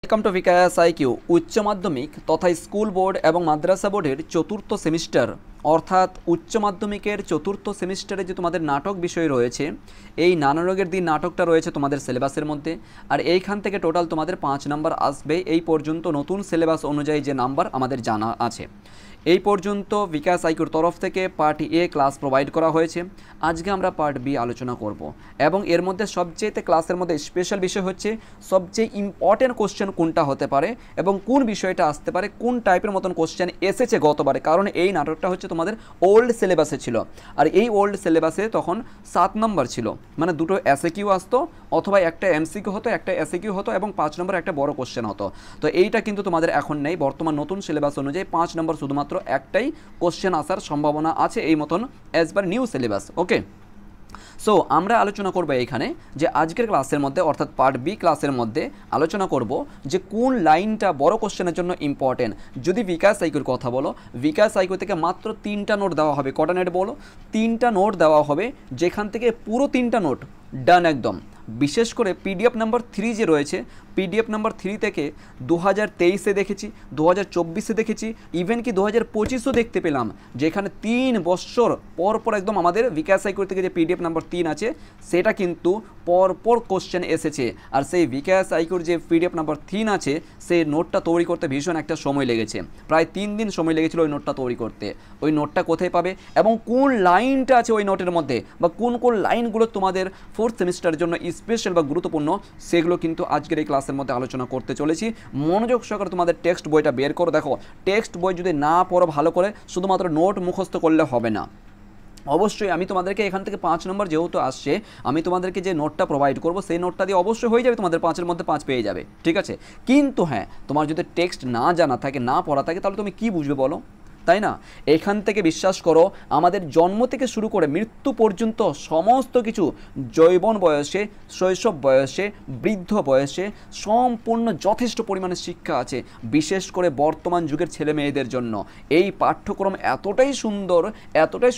Welcome to bKash IQ. উচ্চ মাধ্যমিক তথা স্কুল বোর্ড এবং মাদ্রাসা বোর্ডের চতুর্থ সেমিস্টার অর্থাৎ উচ্চ মাধ্যমিকের চতুর্থ সেমিস্টারে যে তোমাদের নাটক বিষয় রয়েছে, এই নানা রোগের দিন নাটকটা রয়েছে তোমাদের সিলেবাসের মধ্যে। আর এইখান থেকে টোটাল তোমাদের 5 নাম্বার আসবে। এই পর্যন্ত নতুন সিলেবাস অনুযায়ী যে নাম্বার আমাদের জানা আছে, এই পর্যন্ত বিকাশ আইকিউর তরফ থেকে পার্ট এ ক্লাস প্রোভাইড করা হয়েছে। আজকে আমরা পার্ট বি আলোচনা করব এবং এর মধ্যে সবচেয়ে ক্লাসের মধ্যে স্পেশাল বিষয় হচ্ছে সবচেয়ে ইম্পর্টেন্ট কোশ্চেন কোনটা হতে পারে এবং কোন বিষয়টা আসতে পারে, কোন টাইপের মতন কোশ্চেন এসেছে গতবারে। কারণ এই নাটকটা হচ্ছে তোমাদের ওল্ড সিলেবাসে ছিল, আর এই ওল্ড সিলেবাসে তখন 7 নম্বর ছিল, মানে দুটো এসএকিউ আসতো অথবা একটা এমসিকিউ হতো, একটা এসএকিউ হতো এবং 5 নম্বর একটা বড় কোশ্চেন হতো। তো এইটা কিন্তু তোমাদের এখন নেই। বর্তমান নতুন সিলেবাস অনুযায়ী 5 নম্বর শুধুমাত্র একটাই কোশ্চেন আসার সম্ভাবনা আছে এই মতন অ্যাজ পার নিউ সিলেবাস। ওকে, সো আমরা আলোচনা করব এখানে যে আজকের ক্লাসের মধ্যে অর্থাৎ পার্ট বি ক্লাসের মধ্যে আলোচনা করব যে কোন লাইনটা বড় কোশ্চেনের জন্য ইম্পর্টেন্ট। যদি বিকাশ আইকিউর কথা বলো, বিকাশ আইকিউ থেকে মাত্র 3টা নোট দেওয়া হবে। কটা নোট বলো? 3টা নোট দেওয়া হবে, যেখান থেকে পুরো 3টা নোট ডান একদম। বিশেষ করে পিডিএফ নাম্বার 3 যে রয়েছে, পিডিএফ নাম্বার 3 থেকে 2023-এ দেখেছি, 2024-এ দেখেছি, ইভেন কি 2025-ও দেখতে পেলাম, যেখানে 3 বছর পর পর একদম আমাদের বিকাশ আইকিউ থেকে যে পিডিএফ নাম্বার 3 আছে সেটা কিন্তু পরপর কোশ্চেন এসেছে। আর সেই বিকাশ আইকিউর যে পিডিএফ নাম্বার 3 আছে সেই নোটটা তৈরি করতে ভীষণ একটা সময় লেগেছে, প্রায় 3 দিন সময় লেগেছিল ওই নোটটা তৈরি করতে। ওই নোটটা কোথায় পাবে এবং কোন লাইনটা আছে ওই নোটের মধ্যে বা কোন কোন লাইনগুলো তোমাদের 4th সেমিস্টারের জন্য স্পেশাল বা গুরুত্বপূর্ণ, সেগুলো কিন্তু আজকের এই ক্লাসের মধ্যে আলোচনা করতে চলেছি। মনোযোগ সহকারে তোমাদের টেক্সট বইটা বের করো। দেখো, টেক্সট বই যদি না পড়ো ভালো করে, শুধুমাত্র নোট মুখস্থ করলে হবে না। অবশ্যই আমি তোমাদেরকে এখান থেকে 5 নম্বর যেহেতু আসছে, আমি তোমাদেরকে যে নোটটা প্রোভাইড করবো সেই নোটটা দিয়ে অবশ্যই হয়ে যাবে, তোমাদের 5-এর মধ্যে 5 পেয়ে যাবে, ঠিক আছে। কিন্তু হ্যাঁ, তোমার যদি টেক্সট না জানা থাকে, না পড়া থাকে, তাহলে তুমি কি বুঝবে বলো, তাই না? এখান থেকে বিশ্বাস করো, আমাদের জন্ম থেকে শুরু করে মৃত্যু পর্যন্ত সমস্ত কিছু যৌবন বয়সে, শৈশব বয়সে, বৃদ্ধ বয়সে সম্পূর্ণ যথেষ্ট পরিমাণে শিক্ষা আছে, বিশেষ করে বর্তমান যুগের ছেলে মেয়েদের জন্য। এই পাঠ্যক্রম এতটাই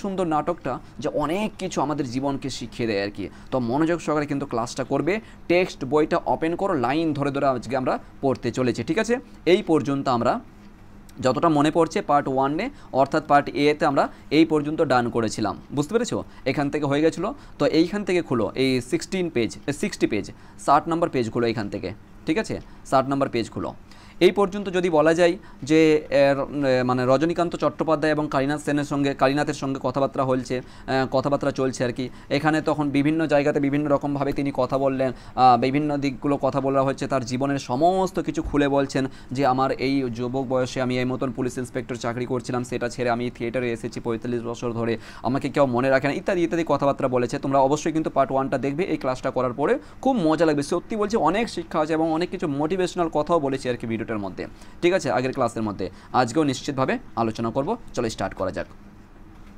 সুন্দর নাটকটা যে অনেক কিছু আমাদের জীবনকে শিখিয়ে দেয় আর কি। তো মনোযোগ সহকারে কিন্তু ক্লাসটা করবে। টেক্সট বইটা ওপেন করো, লাইন ধরে ধরে আজকে আমরা পড়তে চলেছি, ঠিক আছে। এই পর্যন্ত আমরা যতটা মনে পড়ছে পার্ট 1-এ অর্থাৎ পার্ট এতে আমরা এই পর্যন্ত ডান করেছিলাম, বুঝতে পেরেছো? এখান থেকে হয়ে গেছিলো। তো এইখান থেকে খুলো এই 60 পেজ 60 নম্বর পেজ খুলো এইখান থেকে, ঠিক আছে। 60 নম্বর পেজ খুলো। এই পর্যন্ত যদি বলা যায় যে মানে রজনীকান্ত চট্টোপাধ্যায় এবং কালীনাথের সঙ্গে কথাবার্তা চলছে আর কি। এখানে তখন বিভিন্ন জায়গাতে বিভিন্ন রকমভাবে তিনি কথা বললেন, বিভিন্ন দিকগুলো কথা বলা হচ্ছে, তার জীবনের সমস্ত কিছু খুলে বলছেন যে আমার এই যুবক বয়সে আমি এই মতন পুলিশ ইন্সপেক্টর চাকরি করছিলাম, সেটা ছেড়ে আমি থিয়েটারে এসেছি 45 বছর ধরে, আমাকে কেউ মনে রাখে না, ইত্যাদি ইত্যাদি কথাবার্তা বলেছে। তোমরা অবশ্যই কিন্তু পার্ট 1টা দেখবে এই ক্লাসটা করার পরে, খুব মজা লাগবে, সত্যি বলছি অনেক শিক্ষা আছে এবং অনেক কিছু মোটিভেশনাল কথাও বলেছি আর কি ভিডিওটার মধ্যে, ঠিক আছে, আগের ক্লাসের মধ্যে। আজকেও নিশ্চিতভাবে আলোচনা করব। চলো স্টার্ট করা যাক।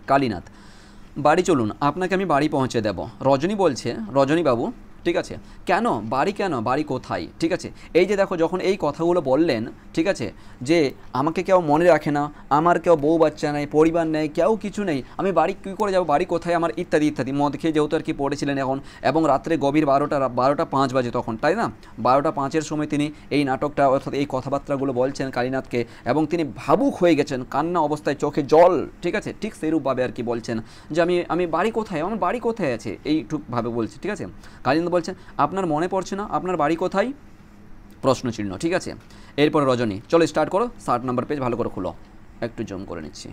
কালীনাথ, বাড়ি চলুন, আপনাকে আমি বাড়ি পৌঁছে দেব। রজনী বলছে, রজনীবাবু, ঠিক আছে, কেন বাড়ি, কেন বাড়ি কোথায়, ঠিক আছে। এই যে দেখো, যখন এই কথাগুলো বললেন, ঠিক আছে, যে আমাকে কেউ মনে রাখে না, আমার কেউ বউ বাচ্চা নেই, পরিবার নেই, কেউ কিছু নেই, আমি বাড়ি কী করে যাবো, বাড়ি কোথায় আমার, ইত্যাদি ইত্যাদি। মদ খেয়ে যেহেতু আর কি পড়েছিলেন এখন, এবং রাত্রে গভীর 12টা 5 বাজে তখন, তাই না? 12টা 5-এর সময় তিনি এই নাটকটা অর্থাৎ এই কথাবার্তাগুলো বলছেন কালীনাথকে, এবং তিনি ভাবুক হয়ে গেছেন, কান্না অবস্থায়, চোখে জল, ঠিক আছে, ঠিক সেইরূপভাবে আর কি বলছেন যে আমি বাড়ি কোথায়, আমার বাড়ি কোথায় আছে, এইটুকভাবে বলছে, ঠিক আছে। কালীনাথ বলছেন, আপনার মনে পড়ছে না আপনার বাড়ি কোথায়, প্রশ্নচিহ্ন, ঠিক আছে। এরপরে রজনী, চলো স্টার্ট করো। 60 নম্বর পেজ ভালো করে খুলো, একটু জুম করে নিচ্ছি।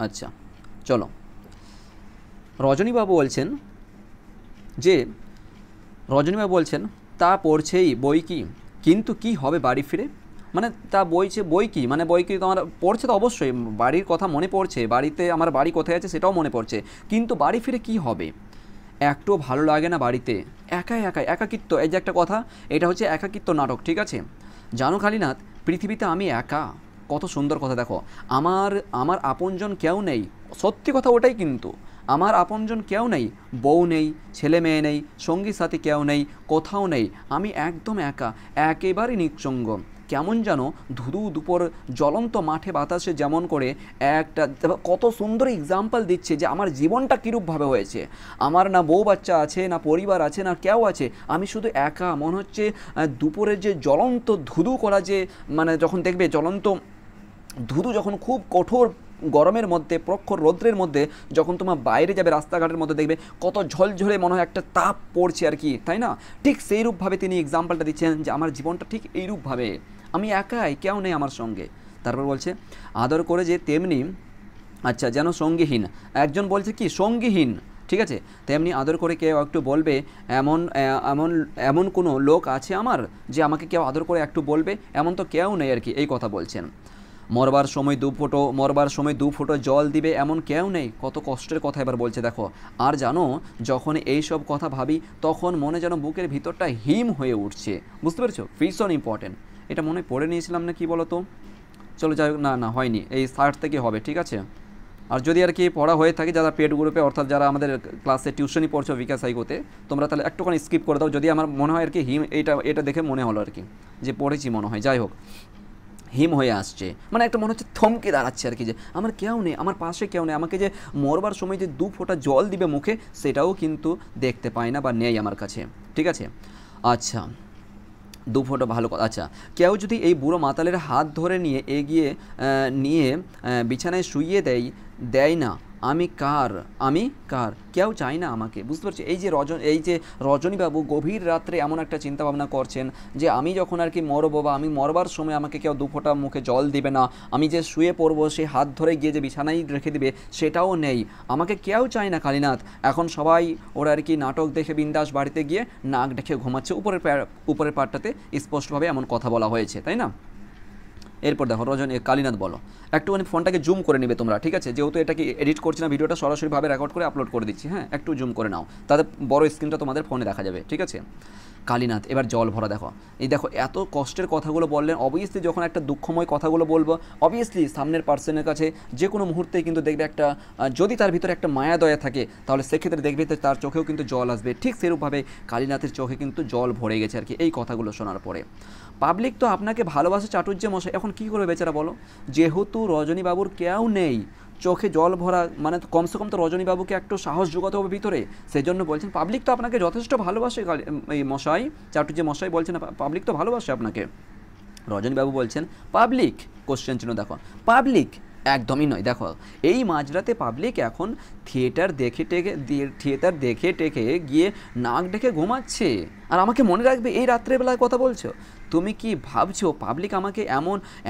আচ্ছা, চলো। রজনীবাবু বলছেন তা পড়ছেই বই কি, কিন্তু কি হবে বাড়ি ফিরে, মানে তা বইছে বই কি, মানে বই কি তোমার পড়ছে, তো অবশ্যই বাড়ির কথা মনে পড়ছে, বাড়িতে আমার বাড়ি কোথায় আছে সেটাও মনে পড়ছে, কিন্তু বাড়ি ফিরে কি হবে, একটুও ভালো লাগে না বাড়িতে, একাকিত্ব, এই যে একটা কথা, এটা হচ্ছে একাকিত্ব নাটক, ঠিক আছে। জানো কালীনাথ, পৃথিবীতে আমি একা, কত সুন্দর কথা। দেখো, আমার আপনজন কেউ নেই, সত্যি কথা ওটাই, কিন্তু আমার আপনজন কেউ নেই, বউ নেই, ছেলে মেয়ে নেই, সঙ্গী সাথী কেউ নেই, কোথাও নেই, আমি একদম একা, একেবারে নিঃসঙ্গ, কেমন যেন ধুধু দুপুর জ্বলন্ত মাঠে বাতাসে যেমন করে একটা কত সুন্দর এক্সাম্পল দিচ্ছে যে আমার জীবনটা কীরূপভাবে হয়েছে। আমার না বউ বাচ্চা আছে, না পরিবার আছে, না কেউ আছে, আমি শুধু একা। মনে হচ্ছে দুপুরের যে জ্বলন্ত ধুধু করা, যে মানে যখন দেখবে জ্বলন্ত ধুধু যখন খুব কঠোর গরমের মধ্যে, প্রখর রৌদ্রের মধ্যে যখন তোমার বাইরে যাবে রাস্তাঘাটের মধ্যে দেখবে কত ঝলঝলে মনে হয় একটা তাপ পড়ছে আর কি, তাই না? ঠিক সেইরূপভাবে তিনি এক্সাম্পলটা দিচ্ছেন যে আমার জীবনটা ঠিক এইরূপভাবে, আমি একাই, কেউ নেই আমার সঙ্গে। তারপর বলছে আদর করে যে তেমনি, আচ্ছা যেন সঙ্গীহীন, একজন বলছে কি সঙ্গীহীন, ঠিক আছে, তেমনি আদর করে কেউ একটু বলবে, এমন এমন এমন কোনো লোক আছে আমার যে আমাকে কেউ আদর করে একটু বলবে, এমন তো কেউ নেই আর কি, এই কথা বলছেন। মরবার সময় দু ফোঁটো জল দিবে এমন কেউ নেই। কত কষ্টের কথা এবার বলছে দেখো। আর জানো যখন এই সব কথা ভাবি তখন মনে যেন বুকের ভিতরটা হিম হয়ে উঠছে, বুঝতে পেরেছো? ভীষণ ইম্পর্টেন্ট। এটা মনে পড়ে নিয়েছিলাম না, কি বলো তো? চলো যাই হোক, না হয়নি, এই 60 থেকে হবে, ঠিক আছে। আর যদি আর কি পড়া হয়ে থাকে যারা পেড গ্রুপে, অর্থাৎ যারা আমাদের ক্লাসে টিউশনই পড়ছো বিকাশ সাইকোতে, তোমরা তাহলে একটুখানি স্কিপ করে দাও, যদি আমার মনে হয় আর কি হিম, এটা দেখে মনে হলো আর কি যে পড়েছি মনে হয়। যাই হোক, হিম হয়ে আসছে মানে একটা মনে হচ্ছে থমকে দাঁড়াচ্ছে আর কি, যে আমার কেউ নেই, আমার পাশে কেউ নেই, আমাকে যে মরবার সময় যে 2 ফোঁটা জল দিবে মুখে সেটাও কিন্তু দেখতে পায় না বা নেই আমার কাছে, ঠিক আছে। আচ্ছা 2 ফোঁটা ভালো কথা। আচ্ছা কেউ যদি এই বুড়ো মাতালের হাত ধরে নিয়ে বিছানায় শুইয়ে দেয় না, আমি কার, কেউ চাই না আমাকে, বুঝতে পারছি? এই যে রজনীবাবু গভীর রাত্রে এমন একটা চিন্তা ভাবনা করছেন যে আমি যখন আর কি মরবো বা আমি মরবার সময় আমাকে কেউ 2 ফোঁটা মুখে জল দিবে না, আমি যে শুয়ে পড়বো সেই হাত ধরে গিয়ে যে বিছানায় রেখে দিবে সেটাও নেই, আমাকে কেউ চায় না কালীনাথ। এখন সবাই ওরা আর কি নাটক দেখে বিন্দাস বাড়িতে গিয়ে নাক ডেকে ঘুমাচ্ছে, উপরের পাটটাতে স্পষ্টভাবে এমন কথা বলা হয়েছে, তাই না? এরপর দেখো কালীনাথ বলো, একটুখানি ফোনটাকে জুম করে নেবে তোমরা, ঠিক আছে, যেহেতু এটাকে এডিট করছি না, ভিডিওটা সরাসরিভাবে রেকর্ড করে আপলোড করে দিচ্ছি, হ্যাঁ, একটু জুম করে নাও, তাদের বড় স্ক্রিনটা তোমাদের ফোনে দেখা যাবে, ঠিক আছে। কালীনাথ এবার জল ভরা, দেখো এই দেখো এত কষ্টের কথাগুলো বললেন। অবভিয়াসলি যখন একটা দুঃখময় কথাগুলো বলবো, অবভিয়াসলি সামনের পার্সনের কাছে যে কোনো মুহূর্তে কিন্তু দেখবে একটা, যদি তার ভিতরে একটা মায়া দয়া থাকে তাহলে সেক্ষেত্রে দেখবে তার চোখেও কিন্তু জল আসবে। ঠিক সেরূপভাবে কালীনাথের চোখে কিন্তু জল ভরে গেছে আর কি এই কথাগুলো শোনার পরে। পাবলিক তো আপনাকে ভালোবাসে চাটুর্য মশাই, এখন কী করবে বেচারা বলো? যেহেতু রজনীবাবুর কেউ নেই, চোখে জল ভরা, মানে কমসে কম তো রজনীবাবুকে একটু সাহস যোগাতে হবে ভিতরে, সেই জন্য বলছেন পাবলিক তো আপনাকে যথেষ্ট ভালোবাসে এই মশাই, চাটুর্য মশাই বলছেন পাবলিক তো ভালোবাসে আপনাকে। রজনীবাবু বলছেন পাবলিক, কোশ্চেন চিহ্ন দেখো, পাবলিক একদমই নয়। দেখো এই মাঝরাতে পাবলিক এখন থিয়েটার দেখে টেকে গিয়ে নাক ডেকে ঘুমাচ্ছে, আর আমাকে মনে রাখবে এই রাত্রেবেলায় কথা বলছো? তুমি কি ভাবছো পাবলিক আমাকে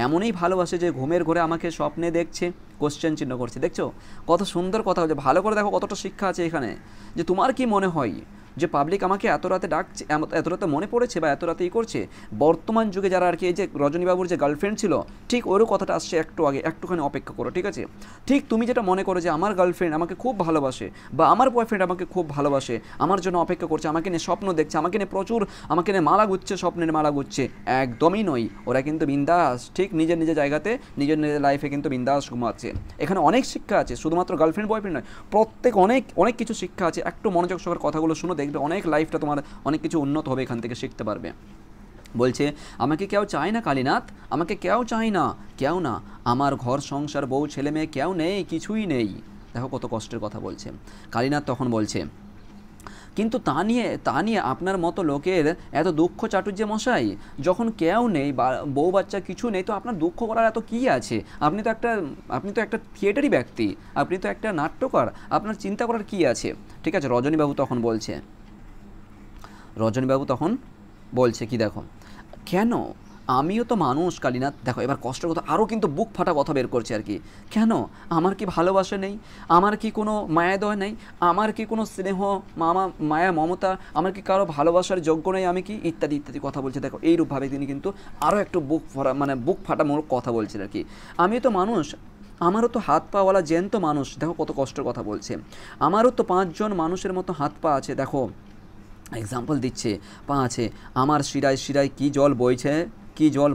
এমনই ভালোবাসে যে ঘুমের ঘরে আমাকে স্বপ্নে দেখছে? কোশ্চেন চিহ্ন করছে, দেখছো কত সুন্দর কথা হচ্ছে, ভালো করে দেখো কতটা শিক্ষা আছে এখানে। যে তোমার কি মনে হয় যে পাবলিক আমাকে এত রাতে ডাকছে, এত রাতে মনে পড়েছে বা এত রাতে করছে? বর্তমান যুগে যারা আর কি, এই যে রজনীবাবুর যে গার্লফ্রেন্ড ছিল, ঠিক ওরও কথাটা আসছে একটু আগে, একটুখানি অপেক্ষা করো, ঠিক আছে। ঠিক তুমি যেটা মনে করো যে আমার গার্লফ্রেন্ড আমাকে খুব ভালোবাসে বা আমার বয়ফ্রেন্ড আমাকে খুব ভালোবাসে, আমার জন্য অপেক্ষা করছে, আমাকে নিয়ে স্বপ্ন দেখছে, আমাকে নিয়ে মালা গুচ্ছে, স্বপ্নের মালা গুচ্ছে, একদমই নয়। ওরা কিন্তু বিন্দাস ঠিক নিজের জায়গাতে নিজের লাইফে কিন্তু বিন্দাস ঘুমাচ্ছে। এখানে অনেক শিক্ষা আছে, শুধুমাত্র গার্লফ্রেন্ড বয়ফ্রেন্ড নয়, প্রত্যেক অনেক কিছু শিক্ষা আছে। একটু মনোযোগ সহকারে কথাগুলো শুনো, দেখবে অনেক লাইফটা তোমার অনেক কিছু উন্নত হবে, এখান থেকে শিখতে পারবে। বলছে আমাকে কেউ চায় না কালীনাথ, আমাকে কেউ চায় না, কেউ না, আমার ঘর সংসার বউ ছেলে মেয়ে কেউ নেই, কিছুই নেই। দেখো কত কষ্টের কথা বলছে কালীনাথ। তখন বলছে কিন্তু তা নিয়ে আপনার মতো লোকের এত দুঃখ চাটুর্য মশাই, যখন কেউ নেই বা বউ বাচ্চা কিছু নেই তো আপনার দুঃখ করার এত কী আছে? আপনি তো একটা থিয়েটারই ব্যক্তি, আপনি তো একটা নাট্যকার, আপনার চিন্তা করার কী আছে? ঠিক আছে। রজনীবাবু তখন বলছে কি দেখো, কেন আমিও তো মানুষ কালীনাথ। দেখো এবার কষ্টের কথা, আরও কিন্তু বুক ফাটা কথা বের করছে আর কি। কেন আমার কি ভালোবাসা নেই? আমার কি কোনো মায়া দয়া নেই? আমার কি কোনো স্নেহ মায়া মমতা, আমার কি কারো ভালোবাসার যোগ্য নেই? আমি কি ইত্যাদি ইত্যাদি কথা বলছে। দেখো এইরূপভাবে তিনি কিন্তু আরও একটু বুক ফাটা মোর কথা বলছেন আর কি। আমিও তো মানুষ, আমারও তো হাত পাওয়ালা জ্যান্ত মানুষ। দেখো কত কষ্টের কথা বলছে। আমারও তো 5 জন মানুষের মতো হাত পা আছে। দেখো এক্সাম্পল দিচ্ছে, পা আছে, আমার শিরায় কি জল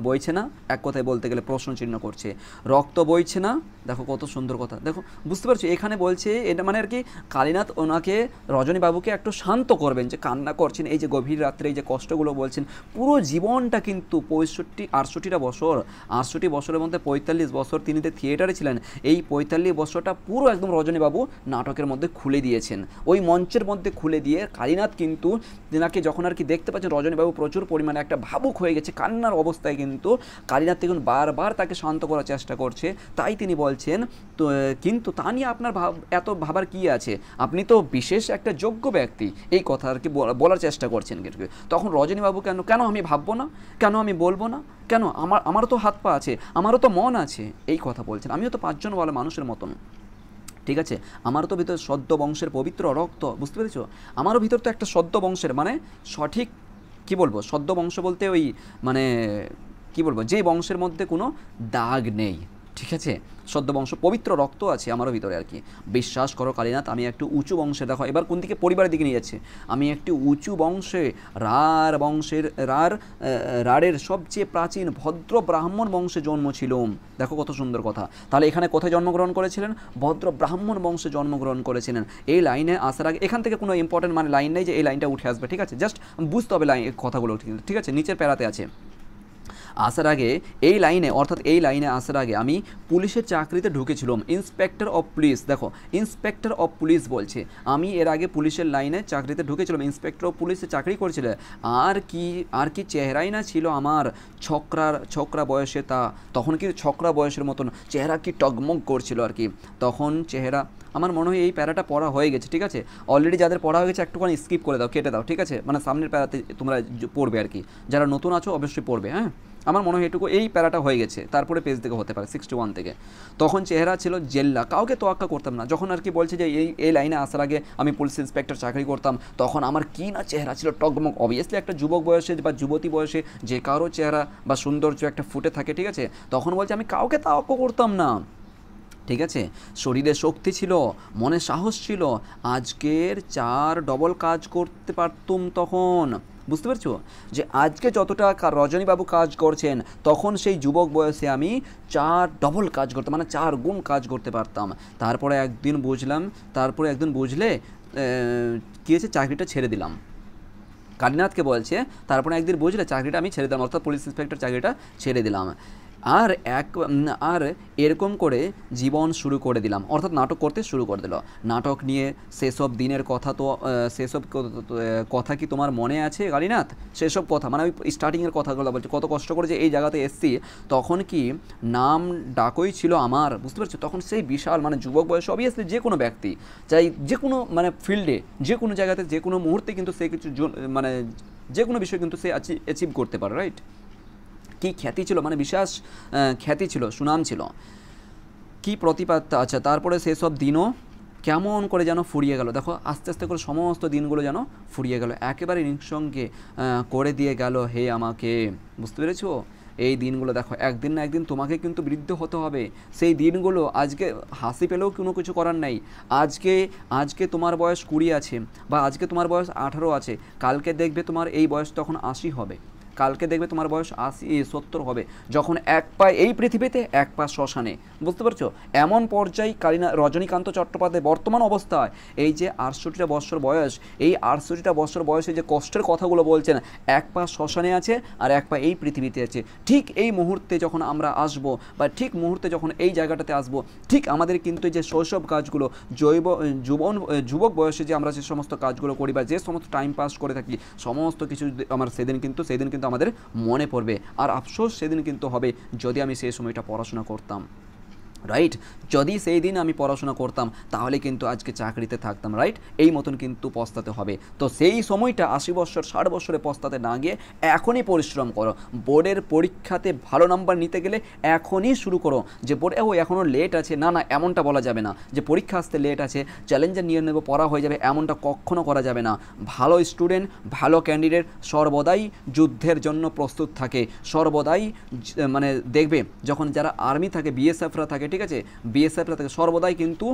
বইছে না? এক কথায় বলতে গেলে প্রশ্ন চিহ্ন করছে। রক্ত বইছে না? দেখো কত সুন্দর কথা, দেখো বুঝতে পারছো এখানে বলছে এটা মানে আর কি কালীনাথ ওনাকে রজনীবাবুকে একটু শান্ত করবেন, যে কান্না করছেন এই যে গভীর রাত্রে এই যে কষ্টগুলো বলছেন। পুরো জীবনটা কিন্তু 65-68টা বছর, 68 বছরের মধ্যে 45 বছর তিনি থিয়েটারে ছিলেন। এই 45 বছরটা পুরো একদম রজনীবাবু নাটকের মধ্যে খুলে দিয়েছেন, ওই মঞ্চের মধ্যে খুলে দিয়ে কালীনাথ কিন্তু তেনাকে যখন আর কি দেখতে পাচ্ছেন রজনীবাবু প্রচুর পরিমাণে একটা ভাবুক হয়ে গেছে কান্নার অবস্থায়, কিন্তু কালীনাথ দেখুন বারবার তাকে শান্ত করার চেষ্টা করছে। তাই তিনি বলছেন তো কিন্তু তা নিয়ে আপনার এত ভাবার কি আছে, আপনি তো বিশেষ একটা যোগ্য ব্যক্তি, এই কথা আর কি বলার চেষ্টা করছেন। তখন রজনীবাবু কেন কেন আমি ভাববো না, কেন আমি বলবো না, কেন আমারও তো হাত পা আছে, আমারও তো মন আছে, এই কথা বলছেন। আমিও তো 5 জন বলা মানুষের মতন, ঠিক আছে, আমারও তো ভিতরে সদ্য বংশের পবিত্র রক্ত, বুঝতে পেরেছো, আমারও ভিতর তো একটা সদ্য বংশের মানে সঠিক কি বলবো, সদ্য বংশ বলতে ওই মানে কি বলবো, যে বংশের মধ্যে কোনো দাগ নেই, ঠিক আছে, সদ্য বংশ পবিত্র রক্ত আছে আমারও ভিতরে আর কি। বিশ্বাস করো কালীনাথ আমি একটু উঁচু বংশে, দেখো এবার কোন দিকে পরিবারের দিকে নিয়ে যাচ্ছে, আমি একটি উঁচু বংশে রার বংশের রাড়ের সবচেয়ে প্রাচীন ভদ্র ব্রাহ্মণ বংশে জন্ম ছিলাম। দেখো কত সুন্দর কথা, তাহলে এখানে কোথায় জন্মগ্রহণ করেছিলেন, ভদ্র ব্রাহ্মণ বংশে জন্মগ্রহণ করেছিলেন। এই লাইনে আসার আগে এখান থেকে কোনো ইম্পর্টেন্ট মানে লাইন নেই যে এই লাইনটা উঠে আসবে, ঠিক আছে, জাস্ট বুঝতে হবে লাইন কথাগুলো, ঠিক আছে, নিচের প্যারাতে আছে। আসার আগে এই লাইনে অর্থাৎ এই লাইনে আসার আগে আমি পুলিশের চাকরিতে ঢুকেছিলাম, ইন্সপেক্টর অফ পুলিশ, দেখো ইন্সপেক্টর অফ পুলিশ বলছে, আমি এর আগে পুলিশের লাইনে চাকরিতে ঢুকেছিলাম, ইন্সপেক্টর অফ পুলিশে চাকরি করেছিল। আর কি চেহারাই না ছিল আমার, ছোকরা বয়সে তা, তখন কি ছোকরা বয়সের মতন চেহারা কি টগমগ করছিল আর কি, তখন চেহারা আমার মনে হয় এই প্যারাটা পড়া হয়ে গেছে, ঠিক আছে, অলরেডি যাদের পড়া হয়ে গেছে একটুখানি স্কিপ করে দাও, কেটে দাও, ঠিক আছে, মানে সামনের প্যারাতে তোমরা পড়বে আর কি, যারা নতুন আছো অবশ্যই পড়বে, হ্যাঁ, আমার মনে হয় এটুকু এই প্যারাটা হয়ে গেছে, তারপরে পেজ থেকে হতে পারে 61 থেকে। তখন চেহারা ছিল জেল্লা, কাউকে তোয়াক্কা করতাম না, যখন আর কি বলছে যে এই লাইনে আসার আগে আমি পুলিশ ইন্সপেক্টর চাকরি করতাম, তখন আমার কি না চেহারা ছিল টগমগ, অবভিয়াসলি একটা যুবক বয়সে বা যুবতী বয়সে যে কারো চেহারা বা সৌন্দর্য একটা ফুটে থাকে, ঠিক আছে, তখন বলছে আমি কাউকে তোয়াক্কা করতাম না, ঠিক আছে, শরীরে শক্তি ছিল, মনে সাহস ছিল, আজকের 4 ডবল কাজ করতে পারতুম তখন, বুঝতে পারছো, যে আজকে যতটা রজনীবাবু কাজ করছেন তখন সেই যুবক বয়সে আমি 4 ডবল কাজ করতাম, মানে 4 গুণ কাজ করতে পারতাম। তারপরে একদিন বুঝলে কী হয়েছে, চাকরিটা ছেড়ে দিলাম, কালীনাথকে বলছে তারপরে একদিন বুঝলে চাকরিটা আমি ছেড়ে দিলাম, অর্থাৎ পুলিশ ইন্সপেক্টর চাকরিটা ছেড়ে দিলাম, আর এরকম করে জীবন শুরু করে দিলাম, অর্থাৎ নাটক করতে শুরু করে দিল। নাটক নিয়ে সেসব দিনের কথা তো সেসব কথা কি তোমার মনে আছে কালীনাথ, সেসব কথা মানে ওই স্টার্টিংয়ের কথাগুলো বলছে, কত কষ্ট করে যে এই জায়গাতে এসছি, তখন কি নাম ডাকই ছিল আমার, বুঝতে পারছো, তখন সেই বিশাল মানে যুবক বয়সে অবভিয়াসলি যে কোনো ব্যক্তি চাই যে কোনো মানে ফিল্ডে যে কোনো জায়গাতে যে কোনো মুহূর্তে কিন্তু সে কিছু মানে যে কোনো বিষয় কিন্তু সে অ্যাচিভ করতে পারে, রাইট, কি খ্যাতি ছিল, মানে বিশেষ খ্যাতি ছিল, সুনাম ছিল, কি প্রতিপাদ্য। আচ্ছা, তারপরে সেসব দিনও কেমন করে যেন ফুরিয়ে গেল, দেখো আস্তে আস্তে করে সমস্ত দিনগুলো যেন ফুরিয়ে গেল, একেবারে নিঃসঙ্গে করে দিয়ে গেল হে আমাকে, বুঝতে পেরেছো, এই দিনগুলো দেখো একদিন না একদিন তোমাকে কিন্তু বৃদ্ধ হতে হবে, সেই দিনগুলো আজকে হাসি পেলেও কোনো কিছু করার নেই, আজকে তোমার বয়স 20 আছে বা আজকে তোমার বয়স 18 আছে, কালকে দেখবে তোমার এই বয়স তখন 80 হবে, কালকে দেখবে তোমার বয়স 70 হবে, যখন এক পা এই পৃথিবীতে এক পা শ্মশানে, বুঝতে পারছো, এমন পর্যায়ে রজনীকান্ত চট্টোপাধ্যায় বর্তমান অবস্থায় এই যে 68টা বছর বয়স, এই 68টা বছর বয়সে যে কষ্টের কথাগুলো বলছেন, এক পা শ্মশানে আছে আর এক পা এই পৃথিবীতে আছে, ঠিক এই মুহূর্তে যখন আমরা আসব বা ঠিক মুহূর্তে যখন এই জায়গাটাতে আসব, ঠিক আমাদের কিন্তু যে শৈশব কাজগুলো যুবক বয়সে যে আমরা যে সমস্ত কাজগুলো করি বা যে সমস্ত টাইম পাস করে থাকি, সমস্ত কিছু আমার সেদিন কিন্তু আমাদের মনে পড়বে, আর আফসোস সেদিন কিন্তু হবে যদি আমি সেই সময়টা পড়াশোনা করতাম, রাইট, যদি সেই দিন আমি পড়াশোনা করতাম তাহলে কিন্তু আজকে চাকরিতে থাকতাম, রাইট, এই মতন কিন্তু পস্তাতে হবে। তো সেই সময়টা 80 বছর 60 বছরে পস্তাতে না গিয়ে এখনই পরিশ্রম করো, বোর্ডের পরীক্ষাতে ভালো নাম্বার নিতে গেলে এখনই শুরু করো, যে বোর্ডে এখনও লেট আছে, না এমনটা বলা যাবে না, যে পরীক্ষা আসতে লেট আছে চ্যালেঞ্জার নিয়ে নেব পড়া হয়ে যাবে, এমনটা কখনো করা যাবে না। ভালো স্টুডেন্ট ভালো ক্যান্ডিডেট সর্বদাই যুদ্ধের জন্য প্রস্তুত থাকে, সর্বদাই মানে দেখবে যখন যারা আর্মি থাকে বিএসএফরা থাকে, ঠিক আছে, বিএসএফরা থাকে, সর্বদাই কিন্তু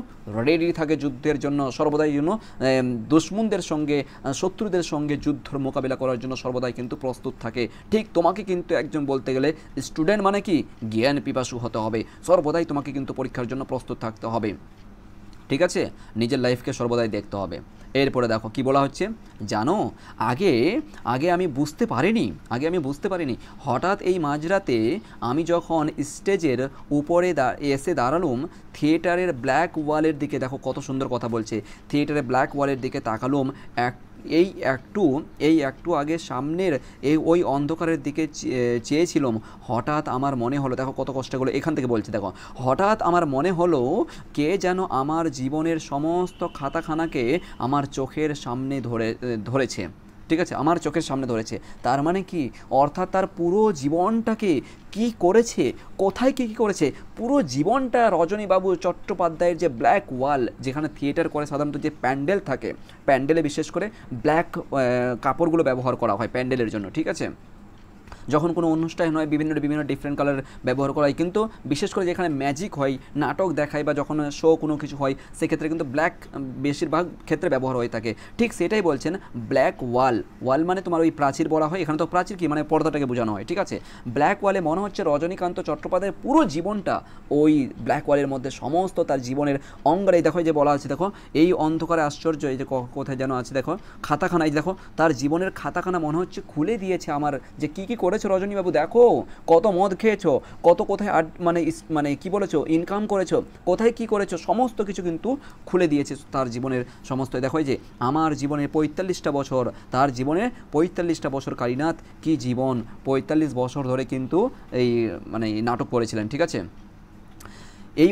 রেডি থাকে যুদ্ধের জন্য, সর্বদাই জন্য দুশ্মনদের সঙ্গে, শত্রুদের সঙ্গে যুদ্ধের মোকাবিলা করার জন্য সর্বদাই কিন্তু প্রস্তুত থাকে। ঠিক তোমাকে কিন্তু একজন বলতে গেলে স্টুডেন্ট মানে কি জ্ঞান পিপাসু হতে হবে, সর্বদাই তোমাকে কিন্তু পরীক্ষার জন্য প্রস্তুত থাকতে হবে, ঠিক আছে, নিজের লাইফকে সর্বদাই দেখতে হবে। এরপরে দেখো কি বলা হচ্ছে জানো, আগে আগে আমি বুঝতে পারিনি হঠাৎ এই মাঝরাতে আমি যখন স্টেজের উপরে এসে দাঁড়ালুম, থিয়েটারের ব্ল্যাক ওয়ালের দিকে, দেখো কত সুন্দর কথা বলছে, থিয়েটারের ব্ল্যাক ওয়ালের দিকে তাকালুম, এই একটু আগে সামনের ওই অন্ধকারের দিকে চেয়েছিলাম, হঠাৎ আমার মনে হলো, দেখো কত কষ্টগুলো এখান থেকে বলছে, দেখো হঠাৎ আমার মনে হলো কে যেন আমার জীবনের সমস্ত খাতাখানাকে আমার চোখের সামনে ধরেছে, ঠিক আছে, আমার চোখের সামনে ধরেছে। তার মানে কি, অর্থাৎ তার পুরো জীবনটাকে কি করেছে, কোথায় কী করেছে, পুরো জীবনটা রজনীবাবু চট্টোপাধ্যায়ের যে ব্ল্যাক ওয়াল, যেখানে থিয়েটার করে সাধারণত যে প্যান্ডেল থাকে, প্যান্ডেলে বিশেষ করে ব্ল্যাক কাপড়গুলো ব্যবহার করা হয় প্যান্ডেলের জন্য, ঠিক আছে, যখন কোনো অনুষ্ঠান হয় বিভিন্ন ডিফারেন্ট কালার ব্যবহার করা হয়, কিন্তু বিশেষ করে যেখানে ম্যাজিক হয়, নাটক দেখায় বা যখন শো কোনো কিছু হয়, সেক্ষেত্রে কিন্তু ব্ল্যাক বেশিরভাগ ক্ষেত্রে ব্যবহার হয়ে থাকে। ঠিক সেটাই বলছেন, ব্ল্যাক ওয়াল মানে তোমার ওই প্রাচীর বলা হয়, এখানে তো প্রাচীর কি মানে পর্দাটাকে বোঝানো হয়, ঠিক আছে। ব্ল্যাক ওয়ালে মনে হচ্ছে রজনীকান্ত চট্টোপাধ্যায়ের পুরো জীবনটা ওই ব্ল্যাক ওয়ালের মধ্যে, সমস্ত তার জীবনের অঙ্গারে, দেখো যে বলা আছে, দেখো এই অন্ধকারে আশ্চর্য, এই যে কোথায় যেন আছে দেখো খাতাখানা, এই দেখো তার জীবনের খাতাখানা মনে হচ্ছে খুলে দিয়েছে আমার, যে কী কী করেছো রজনীবাবু, দেখো কত মদ খেয়েছো, কোথায় মানে কি বলেছো, ইনকাম করেছো, কোথায় কি করেছো, সমস্ত কিছু কিন্তু খুলে দিয়েছে তার জীবনের সমস্ত। দেখো যে আমার জীবনের 45টা বছর, তার জীবনে 45টা বছর, কালীনাথ কি জীবন, 45 বছর ধরে কিন্তু এই মানে নাটক করেছিলেন, ঠিক আছে। এই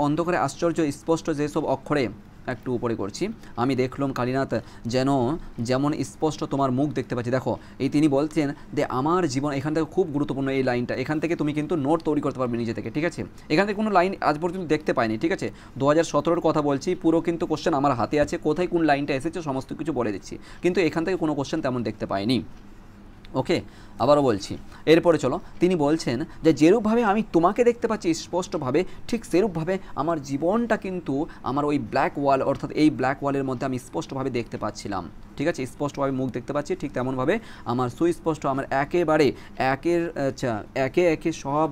অন্ধকারে আশ্চর্য স্পষ্ট যেসব অক্ষরে, একটু উপরে করছি, আমি দেখলাম কালীনাথ যেমন স্পষ্ট তোমার মুখ দেখতে পাচ্ছি। দেখো এই তিনি বলছেন যে আমার জীবন, এখান থেকে খুব গুরুত্বপূর্ণ এই লাইনটা, এখান থেকে তুমি কিন্তু নোট তৈরি করতে পারবে নিজে থেকে, ঠিক আছে। এখান থেকে কোনো লাইন আজ পর্যন্ত দেখতে পাইনি, ঠিক আছে, 2017-র কথা বলছি, পুরো কিন্তু কোশ্চেন আমার হাতে আছে, কোথায় কোন লাইনটা এসেছে সমস্ত কিছু বলে দিচ্ছি, কিন্তু এখান থেকে কোনো কোশ্চেন তেমন দেখতে পাইনি। ওকে, আবারও বলছি, এরপরে চলো, তিনি বলছেন যে যেরূপভাবে আমি তোমাকে দেখতে পাচ্ছি স্পষ্টভাবে, ঠিক সেরূপভাবে আমার জীবনটা কিন্তু আমার ওই ব্ল্যাক ওয়াল, অর্থাৎ এই ব্ল্যাক ওয়ালের মধ্যে আমি স্পষ্টভাবে দেখতে পাচ্ছিলাম, ঠিক আছে, স্পষ্টভাবে মুখ দেখতে পাচ্ছি, ঠিক তেমনভাবে আমার সুস্পষ্ট, আমার একেবারে একে একে সব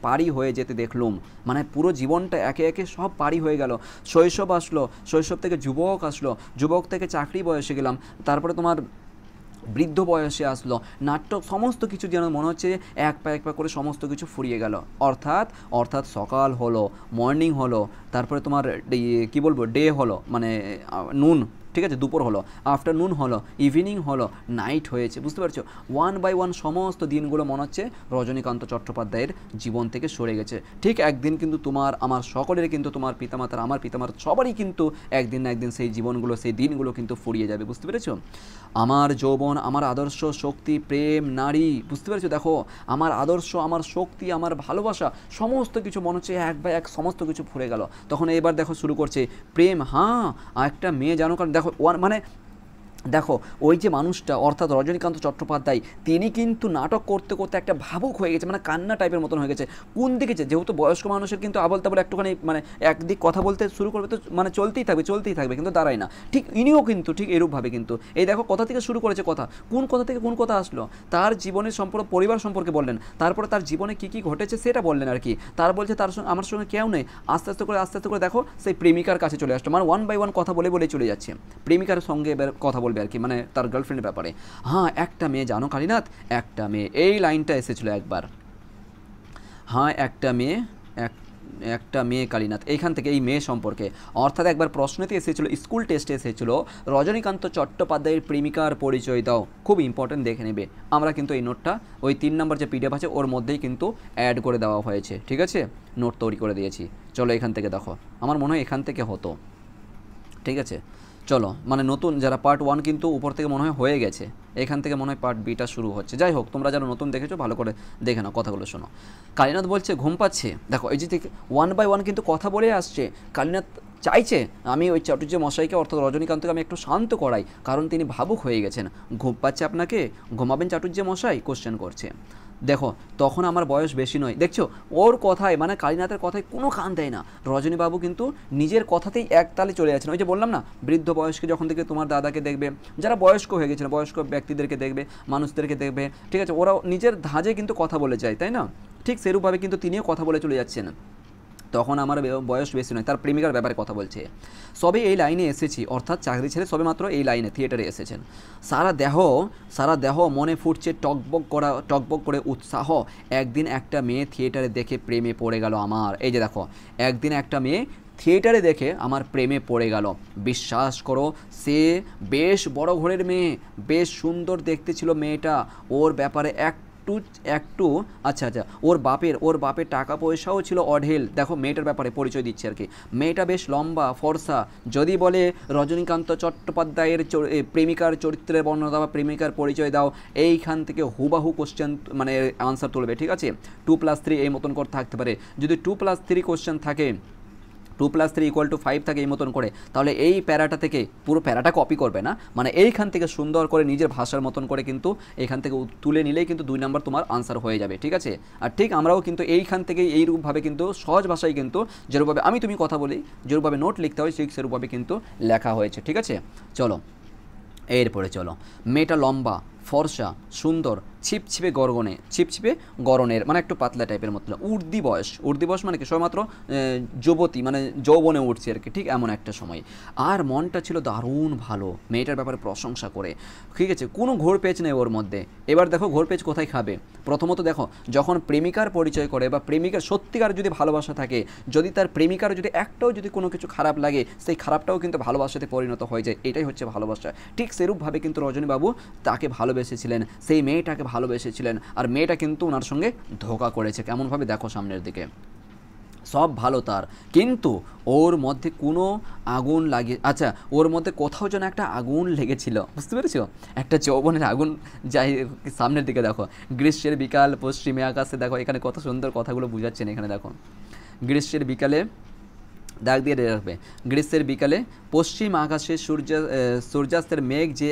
পারি হয়ে যেতে দেখলুম, মানে পুরো জীবনটা একে একে সব পারি হয়ে গেল। শৈশব আসলো, শৈশব থেকে যুবক আসলো, যুবক থেকে চাকরি বয়সে গেলাম, তারপরে তোমার বৃদ্ধ বয়সে আসলো, নাটক, সমস্ত কিছু যেন মনে হচ্ছে এক পা করে সমস্ত কিছু ফুরিয়ে গেল। অর্থাৎ সকাল হলো, মর্নিং হলো, তারপরে তোমার কি বলবো ডে হলো, মানে নুন, ঠিক আছে, দুপুর হলো, আফটারনুন হলো, ইভিনিং হলো, নাইট হয়েছে, বুঝতে পারছো, ওয়ান বাই ওয়ান সমস্ত দিনগুলো মনে হচ্ছে রজনীকান্ত চট্টোপাধ্যায়ের জীবন থেকে সরে গেছে। ঠিক একদিন কিন্তু তোমার আমার সকলের, কিন্তু তোমার পিতামাতার, আমার পিতামাতার, সবারই কিন্তু একদিন না একদিন সেই জীবনগুলো, সেই দিনগুলো কিন্তু ফুরিয়ে যাবে, বুঝতে পেরেছো। আমার যৌবন, আমার আদর্শ, শক্তি, প্রেম, নারী, বুঝতে পেরেছো, দেখো আমার আদর্শ, আমার শক্তি, আমার ভালোবাসা, সমস্ত কিছু মনে হচ্ছে এক বাই এক সমস্ত কিছু ফুরে গেল। তখন এবার দেখো শুরু করছে প্রেম, হ্যাঁ একটা মেয়ে জানো, কারণ দেখো মানে দেখো ওই যে মানুষটা, অর্থাৎ রজনীকান্ত চট্টোপাধ্যায়, তিনি কিন্তু নাটক করতে করতে একটা ভাবুক হয়ে গেছে, মানে কান্না টাইপের মতন হয়ে গেছে। কোন দিকে, যেহেতু বয়স্ক মানুষের কিন্তু আবল তাবল একটুখানি মানে একদিক কথা বলতে শুরু করবে তো মানে চলতেই থাকবে, কিন্তু দাঁড়ায় না। ঠিক ইনিও কিন্তু ঠিক এরূপভাবে কিন্তু এই দেখো কোথা থেকে শুরু করেছে, কোন কথা থেকে কোন কথা আসলো, তার জীবনের সম্পর্ক, পরিবার সম্পর্কে বললেন, তারপরে তার জীবনে কী কী ঘটেছে সেটা বললেন আর কি, তার বলছে তার সঙ্গে আমার সঙ্গে কেউ নেই, আস্তে আস্তে করে দেখো সেই প্রেমিকার কাছে চলে আসলো, মানে ওয়ান বাই ওয়ান কথা বলে চলে যাচ্ছে, প্রেমিকার সঙ্গে এবার কথা বলবে আর কি, মানে তার গার্লফ্রেন্ডের ব্যাপারে। হ্যাঁ একটা মেয়ে জানো কালীনাথ, একটা মেয়ে, এই লাইনটা এসেছিল একবার, হ্যাঁ একটা মেয়ে কালীনাথ, এইখান থেকে এই মেয়ে সম্পর্কে, অর্থাৎ একবার প্রশ্নতে এসেছিল, স্কুল টেস্টে এসেছিল, রজনীকান্ত চট্টোপাধ্যায়ের প্রেমিকার পরিচয় দাও, খুব ইম্পর্টেন্ট, দেখে নেবে। আমরা কিন্তু এই নোটটা ওই 3 নম্বর যে পিডিএফ আছে ওর মধ্যেই কিন্তু অ্যাড করে দেওয়া হয়েছে, ঠিক আছে, নোট তৈরি করে দিয়েছি। চলো এখান থেকে দেখো, আমার মনে হয় এখান থেকে হতো, ঠিক আছে। চলো, মানে নতুন যারা পার্ট 1 কিন্তু উপর থেকে মনে হয় হয়ে গেছে, এখান থেকে মনে হয় পার্ট বিটা শুরু হচ্ছে। যাই হোক, তোমরা যারা নতুন দেখেছো ভালো করে দেখে নাও, কথাগুলো শোনো। কালীনাথ বলছে ঘুম পাচ্ছে, দেখো এই যে ওয়ান বাই ওয়ান কিন্তু কথা বলে আসছে। কালীনাথ চাইছে আমি ওই চাটুর্য মশাইকে, অর্থাৎ রজনীকান্তকে আমি একটু শান্ত করাই, কারণ তিনি ভাবুক হয়ে গেছেন। ঘুম পাচ্ছে আপনাকে, ঘুমাবেন চাটুর্য মশাই, কোশ্চেন করছে। দেখো তখন আমার বয়স বেশি নয়, দেখছো ওর কথায় মানে কালীনাথের কথায় কোনো কান দেয় না। রজনীবাবু কিন্তু নিজের কথাতেই এক তালে চলে যাচ্ছেন। ওই যে বললাম না, বৃদ্ধ বয়স্কে যখন থেকে তোমার দাদাকে দেখবে, যারা বয়স্ক হয়ে গেছিল বয়স্ক ব্যক্তিদেরকে দেখবে, মানুষদেরকে দেখবে, ঠিক আছে, ওরা নিজের ধাঁজে কিন্তু কথা বলে যায়, তাই না? ঠিক সেরূপভাবে কিন্তু তিনিও কথা বলে চলে যাচ্ছেন। তখন আমার বয়স বেশি নয়, তার প্রেমিকার ব্যাপারে কথা বলছে। সবে এই লাইনে এসেছি, অর্থাৎ চাকরি ছেড়ে সবে মাত্র এই লাইনে থিয়েটারে এসেছেন। সারা দেহ মনে ফুটছে টকবক করে উৎসাহ। একদিন একটা মেয়ে থিয়েটারে দেখে প্রেমে পড়ে গেল আমার। এই যে দেখো, একদিন একটা মেয়ে থিয়েটারে দেখে আমার প্রেমে পড়ে গেল। বিশ্বাস করো, সে বেশ বড় ঘরের মেয়ে, বেশ সুন্দর দেখতে ছিল মেয়েটা। ওর ব্যাপারে একটু আচ্ছা ওর বাপের টাকা পয়সাও ছিল অঢেল। দেখো মেয়েটার ব্যাপারে পরিচয় দিচ্ছে আর কি। মেয়েটা বেশ লম্বা ফর্সা। যদি বলে রজনীকান্ত চট্টোপাধ্যায়ের প্রেমিকার চরিত্রের বর্ণনা বা প্রেমিকার পরিচয় দাও, এইখান থেকে হুবাহু কোশ্চেন মানে আনসার তুলবে, ঠিক আছে। 2+3 এই মতন করে থাকতে পারে। যদি 2+3 কোশ্চেন থাকে, 2+3 = 5 থাকে এই মতন করে, তাহলে এই প্যারাটা থেকে পুরো প্যারাটা কপি করবে না, মানে এইখান থেকে সুন্দর করে নিজের ভাষার মতন করে কিন্তু এখান থেকে তুলে নিলেই কিন্তু 2 নাম্বার তোমার আনসার হয়ে যাবে, ঠিক আছে। আর ঠিক আমরাও কিন্তু এইখান থেকেই এইরূপভাবে কিন্তু সহজ ভাষায় কিন্তু যেরূপভাবে আমি তুমি কথা বলি, যেরূপভাবে নোট লিখতে হয় ঠিক সেরূপভাবে কিন্তু লেখা হয়েছে, ঠিক আছে। চলো এরপরে চলো, মেয়েটা লম্বা ফর্সা সুন্দর, ছিপছিপে গরনের মানে একটু পাতলা টাইপের মতো, উর্দি বয়স মানে কি সবেমাত্র যুবতী মানে যৌবনে উঠছে আর কি, ঠিক এমন একটা সময়। আর মনটা ছিল দারুণ ভালো, মেয়েটার ব্যাপারে প্রশংসা করে, ঠিক আছে, কোনো ঘোরপেচ নেই ওর মধ্যে। এবার দেখো ঘোরপেচ কোথায় খাবে। প্রথমত দেখো, যখন প্রেমিকার পরিচয় করে বা প্রেমিকার সত্যিকার যদি ভালোবাসা থাকে, যদি তার প্রেমিকার যদি একটাও যদি কোনো কিছু খারাপ লাগে, সেই খারাপটাও কিন্তু ভালোবাসাতে পরিণত হয়ে যায়, এটাই হচ্ছে ভালোবাসা। ঠিক সেরূপভাবে কিন্তু রজনীবাবু তাকে ভালোবেসেছিলেন, সেই মেয়েটাকে ভালোবেসেছিলেন। আর মেয়েটা কিন্তু ওনার সঙ্গে ধোঁকা করেছে, কেমনভাবে দেখো সামনের দিকে। সব ভালো তার, কিন্তু ওর মধ্যে কোনো আগুন লাগে, আচ্ছা ওর মধ্যে কোথাও যেন একটা আগুন লেগেছিল, বুঝতে পেরেছো? একটা যৌবনের আগুন যাই সামনের দিকে দেখো। গ্রীষ্মের বিকাল পশ্চিমে আকাশে, দেখো এখানে কত সুন্দর কথাগুলো বুঝাচ্ছেন এখানে দেখো। গ্রীষ্মের বিকালে দাগ দিয়ে রাখবে, গ্রীষ্মের বিকালে পশ্চিম আকাশে সূর্যাস্তের মেঘ যে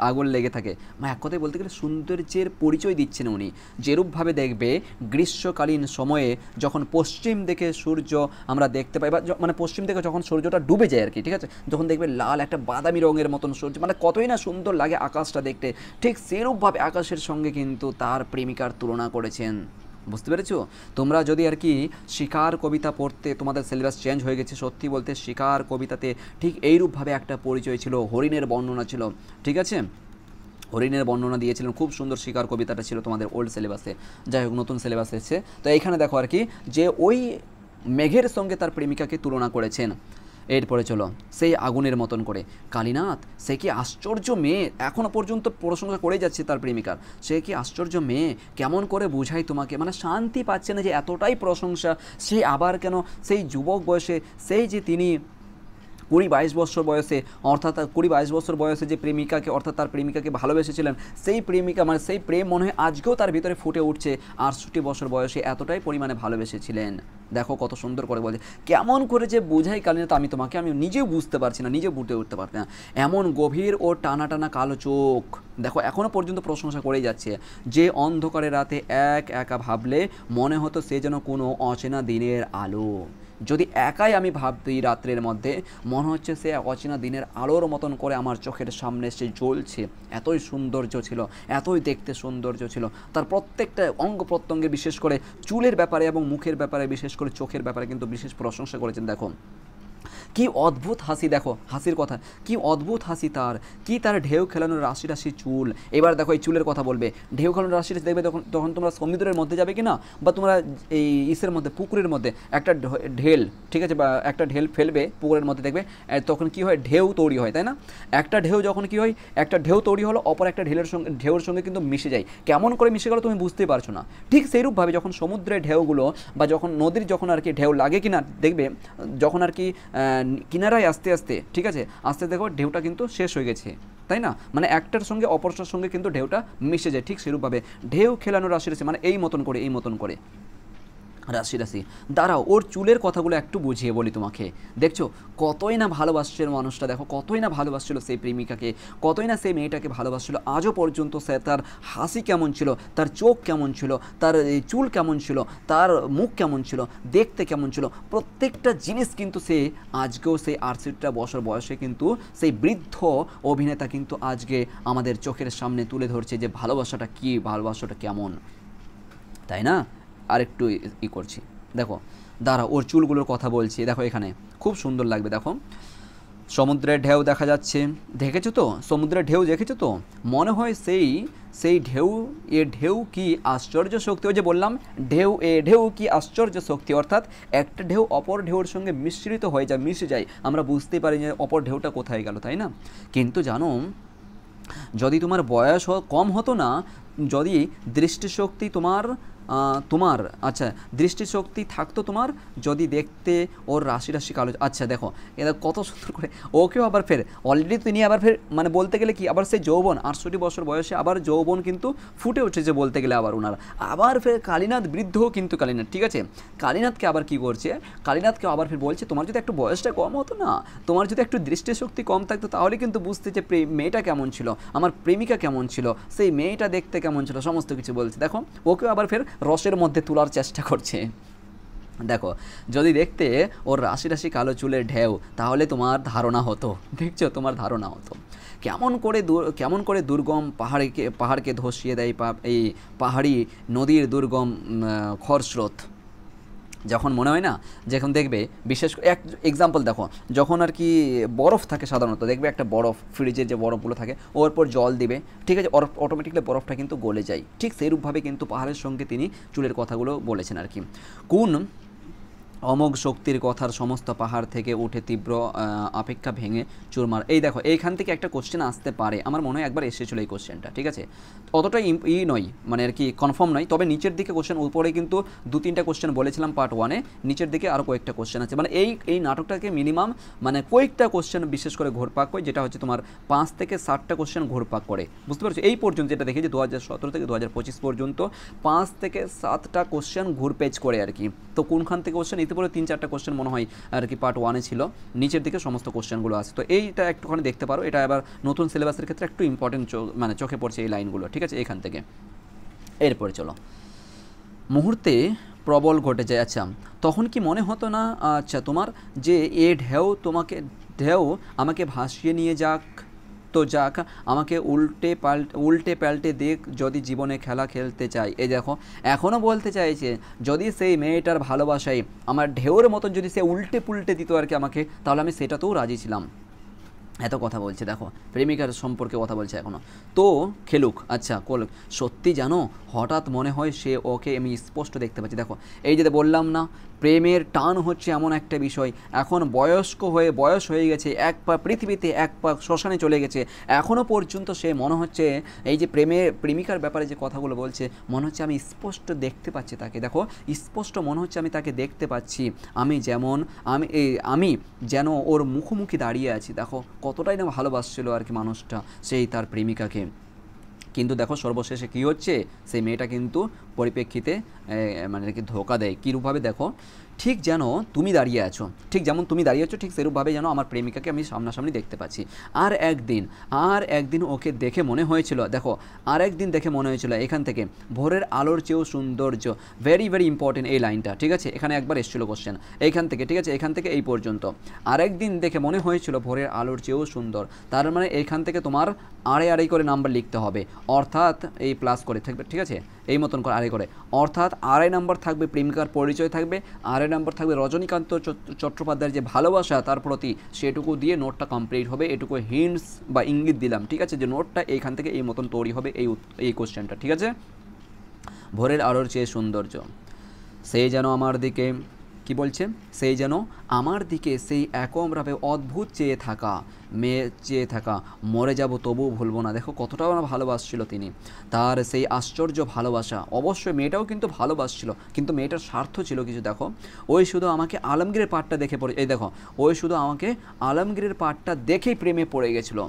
আগুন লেগে থাকে, মানে এক কথায় বলতে গেলে সৌন্দর্যের পরিচয় দিচ্ছেন উনি। যেরূপভাবে দেখবে গ্রীষ্মকালীন সময়ে যখন পশ্চিম দিকে সূর্য আমরা দেখতে পাই, বা মানে পশ্চিম দিকে যখন সূর্যটা ডুবে যায় আর কি, ঠিক আছে, যখন দেখবে লাল একটা বাদামি রঙের মতন সূর্য, মানে কতই না সুন্দর লাগে আকাশটা দেখতে, ঠিক সেরূপভাবে আকাশের সঙ্গে কিন্তু তার প্রেমিকার তুলনা করেছেন, বুঝতে পেরেছো? তোমরা যদি আর কি শিকার কবিতা পড়তে, তোমাদের সিলেবাস চেঞ্জ হয়ে গেছে সত্যি বলতে। শিকার কবিতাতে ঠিক এইরূপভাবে একটা পরিচয় ছিল, হরিণের বর্ণনা ছিল, ঠিক আছে, হরিণের বর্ণনা দিয়েছিলেন, খুব সুন্দর শিকার কবিতাটা ছিল তোমাদের ওল্ড সিলেবাসে। যাই হোক নতুন সিলেবাস এসেছে, তো এইখানে দেখো আর কি যে ওই মেঘের সঙ্গে তার প্রেমিকাকে তুলনা করেছেন। এরপরে চলো, সেই আগুনের মতন করে কালীনাথ, সে কি আশ্চর্য মেয়ে, এখনও পর্যন্ত প্রশংসা করে যাচ্ছে তার প্রেমিকার, সে কি আশ্চর্য মেয়ে, কেমন করে বোঝাই তোমাকে, মানে শান্তি পাচ্ছে না যে এতটাই প্রশংসা। সে আবার কেন সেই যুবক বয়সে, সেই যে তিনি 20-22 বছর বয়সে, অর্থাৎ 20-22 বছর বয়সে যে প্রেমিকাকে, অর্থাৎ তার প্রেমিকাকে ভালোবেসেছিলেন, সেই প্রেমিকা মানে সেই প্রেম মনে হয় আজকেও তার ভিতরে ফুটে উঠছে। 68 বছর বয়সে এতটাই পরিমাণে ভালোবেসেছিলেন। দেখো কত সুন্দর করে বলছে, কেমন করে যে বোঝাই কালীনাথ আমি তোমাকে, আমি নিজেও বুঝতে পারছি না, নিজেও বুঝতে উঠতে পারছি না। এমন গভীর ও টানা টানা কালো চোখ, দেখো এখনও পর্যন্ত প্রশংসা করেই যাচ্ছে। যে অন্ধকারে রাতে একা ভাবলে মনে হতো সে যেন কোনো অচেনা দিনের আলো। যদি একাই আমি ভাবতি রাত্রের মধ্যে, মনে হচ্ছে সে অচেনা দিনের আলোর মতন করে আমার চোখের সামনে সে জ্বলছে। এতই সৌন্দর্য ছিল, এতই দেখতে সৌন্দর্য ছিল। তার প্রত্যেকটা অঙ্গ প্রত্যঙ্গে, বিশেষ করে চুলের ব্যাপারে এবং মুখের ব্যাপারে, বিশেষ করে চোখের ব্যাপারে কিন্তু বিশেষ প্রশংসা করেছেন। দেখো কি অদ্ভুত হাসি, দেখো হাসির কথা, কি অদ্ভুত হাসি তার, কি তার ঢেউ খেলানোর রাশি রাশি চুল। এবার দেখো এই চুলের কথা বলবে, ঢেউ খেলানোর রাশি রাশি দেখবে তখন তোমরা সমুদ্রের মধ্যে যাবে কি না, বা তোমরা এই ইসের মধ্যে পুকুরের মধ্যে একটা ঢেল, ঠিক আছে, বা একটা ঢেল ফেলবে পুকুরের মধ্যে, দেখবে তখন কি হয়, ঢেউ তৈরি হয়, তাই না? একটা ঢেউ যখন কি হয়, একটা ঢেউ তৈরি হলো, অপর একটা ঢেউর সঙ্গে কিন্তু মিশে যায়। কেমন করে মিশে গেলো তুমি বুঝতে পারছো না। ঠিক সেইরূপভাবে যখন সমুদ্রের ঢেউগুলো বা যখন নদীর যখন আর কি ঢেউ লাগে কিনা, দেখবে যখন আর কি কিনারায় আস্তে আস্তে, ঠিক আছে, আস্তে দেখো ঢেউটা কিন্তু শেষ হয়ে গেছে, তাই না? মানে একটার সঙ্গে অপরটার সঙ্গে কিন্তু ঢেউটা মিশে যায়। ঠিক সেরূপভাবে ঢেউ খেলানোর রাশি রয়েছে, মানে এই মতন করে রাশি রাশি দাঁড়াও, ওর চুলের কথাগুলো একটু বুঝিয়ে বলি তোমাকে। দেখছো কতই না ভালোবাসছিল মানুষটা, দেখো কতই না ভালোবাসছিল সেই প্রেমিকাকে, কতই না সেই মেয়েটাকে ভালোবাসছিল। আজও পর্যন্ত সে তার হাসি কেমন ছিল, তার চোখ কেমন ছিল, তার এই চুল কেমন ছিল, তার মুখ কেমন ছিল, দেখতে কেমন ছিল, প্রত্যেকটা জিনিস কিন্তু সে আজকেও সেই 68 বছর বয়সে কিন্তু সেই বৃদ্ধ অভিনেতা কিন্তু আজকে আমাদের চোখের সামনে তুলে ধরছে যে ভালোবাসাটা কী, ভালোবাসাটা কেমন, তাই না? আরেকটু করছি, দেখো দাঁড়া ওর চুলগুলোর কথা বলছি। দেখো এখানে খুব সুন্দর লাগবে, দেখো সমুদ্রের ঢেউ দেখা যাচ্ছে, দেখেছো তো সমুদ্রের ঢেউ, দেখেছো তো মনে হয় সেই ঢেউ, এ ঢেউ কি আশ্চর্য শক্তি। ওই যে বললাম ঢেউ, এ ঢেউ কি আশ্চর্য শক্তি, অর্থাৎ একটা ঢেউ অপর ঢেউর সঙ্গে মিশ্রিত হয়ে যায়, মিশে যায়, আমরা বুঝতেই পারি যে অপর ঢেউটা কোথায় গেল, তাই না? কিন্তু জানো যদি তোমার বয়স কম হতো না, যদি দৃষ্টিশক্তি তোমার তোমার আচ্ছা দৃষ্টিশক্তি থাকতো তোমার, যদি দেখতে ওর রাশি রাশি কালো, আচ্ছা দেখো এটা কত সুন্দর করে, ওকেও আবার ফের অলরেডি তিনি আবার ফের মানে বলতে গেলে কি আবার সেই যৌবন, 68 বছর বয়সে আবার যৌবন কিন্তু ফুটে উঠেছে বলতে গেলে আবার ওনার, আবার ফের কালীনাথ বৃদ্ধও কিন্তু কালীনাথ, ঠিক আছে? কালীনাথকে আবার কি করছে, কালীনাথকে আবার ফের বলছে তোমার যদি একটু বয়সটা কম হতো না, তোমার যদি একটু দৃষ্টিশক্তি কম থাকতো তাহলে কিন্তু বুঝতে যে মেয়েটা কেমন ছিল, আমার প্রেমিকা কেমন ছিল, সেই মেয়েটা দেখতে কেমন ছিল, সমস্ত কিছু বলছে। দেখো ওকেও আবার ফের রসের মধ্যে তোলার চেষ্টা করছে। দেখো যদি দেখতে ওর রাশি রাশি কালো চুলের ঢেউ তাহলে তোমার ধারণা হতো, দেখছো তোমার ধারণা হতো কেমন করে দুর্গম পাহাড়কে ধসিয়ে দেয় এই পাহাড়ি নদীর দুর্গম খরস্রোত। যখন মনে হয় না, যখন দেখবে বিশেষ করে এক এক্সাম্পল দেখো, যখন আর কি বরফ থাকে সাধারণত, দেখবে একটা বরফ ফ্রিজের যে বরফগুলো থাকে ওর পর জল দিবে, ঠিক আছে, অটোমেটিকলি বরফটা কিন্তু গলে যায়, ঠিক সেইরূপভাবে কিন্তু পাহাড়ের সঙ্গে তিনি চুলের কথাগুলো বলেছেন আর কি। কোন অমোঘ শক্তির কথার সমস্ত পাহাড় থেকে উঠে তীব্র অপেক্ষা ভেঙে চুরমার। এই দেখো এইখান থেকে একটা কোশ্চেন আসতে পারে, আমার মনে হয় একবার এসেছিলো এই কোশ্চেনটা, ঠিক আছে? অতটা নয় মানে আর কি কনফার্ম নয়, তবে নিচের দিকে কোশ্চেন, উপরে কিন্তু 2-3টা কোশ্চেন বলেছিলাম পার্ট 1-এ, নিচের দিকে আরও কয়েকটা কোশ্চেন আছে, মানে এই নাটকটাকে মিনিমাম মানে কয়েকটা কোশ্চেন বিশেষ করে ঘোরপাক করে, যেটা হচ্ছে তোমার 5 থেকে 7টা কোশ্চেন ঘোরপাক করে, বুঝতে পারছো? এই পর্যন্ত যেটা দেখেছি 2017 থেকে 2025 পর্যন্ত 5 থেকে 7টা কোশ্চেন ঘুরপেচ করে আর কি। তো কোনখান থেকে কোশ্চেন, ইতিপূর্বে 3-4টা কোশ্চেন মনে হয় আর কি পার্ট 1-এ ছিল, নিচের দিকে সমস্ত কোশ্চেনগুলো আছে, তো এইটা একটুখানি দেখতে পারো, এটা আবার নতুন সিলেবাসের ক্ষেত্রে একটু ইম্পর্টেন্ট মানে চোখে পড়ছে এই লাইনগুলো, ঠিক আছে? এখান থেকে এরপরে চলো, মুহূর্তে প্রবল ঘটে যায়। আচ্ছা তখন কি মনে হতো না আচ্ছা তোমার যে ঢেউ আমাকে ভাসিয়ে নিয়ে যাক তো যাক, আমাকে উল্টে পাল্টে দেখ যদি জীবনে খেলা খেলতে চাই। এই দেখো এখনও বলতে চাইছে যদি সেই মেয়েটার ভালোবাসায় আমার ঢেউর মতন যদি সে উল্টে পুল্টে দিত আর কি আমাকে, তাহলে আমি সেটাতেও রাজি ছিলাম। এত কথা বলছে, দেখো প্রেমিকার সম্পর্কে কথা বলছে এখনও, তো খেলুক। আচ্ছা সত্যি জানো হঠাৎ মনে হয় সে ওকে আমি স্পষ্ট দেখতে পাচ্ছি। দেখো এই যে বললাম না প্রেমের টান হচ্ছে এমন একটা বিষয়, এখন বয়স হয়ে গেছে, এক পা পৃথিবীতে এক পা শ্মশানে চলে গেছে, এখনও পর্যন্ত সে মনে হচ্ছে এই যে প্রেমিকার ব্যাপারে যে কথাগুলো বলছে মনে হচ্ছে আমি স্পষ্ট দেখতে পাচ্ছি তাকে। দেখো স্পষ্ট মনে হচ্ছে আমি তাকে দেখতে পাচ্ছি, আমি যেন ওর মুখোমুখি দাঁড়িয়ে আছি। দেখো কতটাই না ভালোবাসছিল আর কি মানুষটা সেই তার প্রেমিকাকে। কিন্তু দেখো সর্বশেষে কী হচ্ছে, সেই মেয়েটা কিন্তু পরিপ্রেক্ষিতে মানে কি ধোকা দেয়। কীরূপভাবে দেখো, ঠিক যেন তুমি দাঁড়িয়ে আছো, ঠিক যেমন তুমি দাঁড়িয়ে আছো ঠিক সেরূপভাবে যেন আমার প্রেমিকাকে আমি সামনাসামনি দেখতে পাচ্ছি। আর একদিন ওকে দেখে মনে হয়েছিল, দেখো আর একদিন দেখে মনে হয়েছিল এখান থেকে ভোরের আলোর চেয়েও সৌন্দর্য, ভেরি ভেরি ইম্পর্টেন্ট এই লাইনটা, ঠিক আছে? এখানে একবার এসেছিলো কোশ্চেন এইখান থেকে, ঠিক আছে? এখান থেকে এই পর্যন্ত আর একদিন দেখে মনে হয়েছিল ভোরের আলোর চেয়েও সুন্দর, তার মানে এখান থেকে তোমার আড়াই করে নাম্বার লিখতে হবে, অর্থাৎ এই প্লাস করে থাকবে, ঠিক আছে? এই মতন করে আড়াই করে, অর্থাৎ আড়াই নাম্বার থাকবে প্রেমিকার পরিচয় থাকবে, আড়াই নাম্বার থাকবে রজনীকান্ত চট্টোপাধ্যায়ের যে ভালোবাসা তার প্রতি, সেটুকু দিয়ে নোটটা কমপ্লিট হবে। এটুকু হিন্টস বা ইঙ্গিত দিলাম, ঠিক আছে? যে নোটটা এইখান থেকে এই মতন তৈরি হবে এই কোশ্চেনটা, ঠিক আছে? ভোরের আলোর চেয়ে সৌন্দর্য, সেই যেন আমার দিকে কি বলছে, সেই যেন আমার দিকে সেই একমভাবে অদ্ভুত চেয়ে থাকা, মরে যাব তবুও ভুলবো না। দেখো কতটাও না ভালোবাসছিল তিনি, তার সেই আশ্চর্য ভালোবাসা। অবশ্যই মেয়েটাও কিন্তু ভালোবাসছিল, কিন্তু মেয়েটার স্বার্থ ছিল কিছু। দেখো ওই শুধু আমাকে আলমগীরের পাঠটা দেখে পড়ে, এই দেখো ওই শুধু আমাকে আলমগীরের পাঠটা দেখেই প্রেমে পড়ে গেছিলো।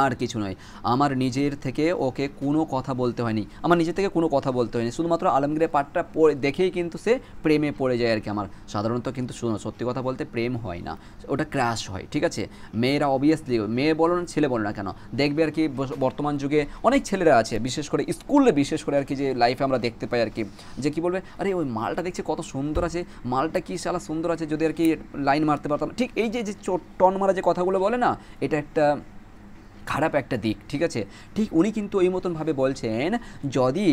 আর কিছু নয়, আমার নিজের থেকে ওকে কোনো কথা বলতে হয়নি, আমার নিজের থেকে কোনো কথা বলতে হয়নি, শুধুমাত্র আলমগীরের পার্টটা দেখেই কিন্তু সে প্রেমে পড়ে যায় আর কি। আমার সাধারণত কিন্তু সত্যি কথা বলতে প্রেম হয় না, ওটা ক্র্যাশ হয়, ঠিক আছে। মেয়েরা অবভিয়াসলি, মেয়ে বলো না ছেলে বলো না কেন, দেখবে আর কি বর্তমান যুগে অনেক ছেলেরা আছে, বিশেষ করে স্কুলে, বিশেষ করে আর কি যে লাইফে আমরা দেখতে পাই আর কি, যে কী বলবে, আরে ওই মালটা দেখছে কত সুন্দর আছে, মালটা কী শালা সুন্দর আছে, যদি আর কি লাইন মারতে পারতাম। ঠিক এই যে টন মারা যে কথাগুলো বলে না, এটা একটা খারাপ একটা দিক, ঠিক আছে। ঠিক উনি কিন্তু এই মতনভাবে বলছেন, যদি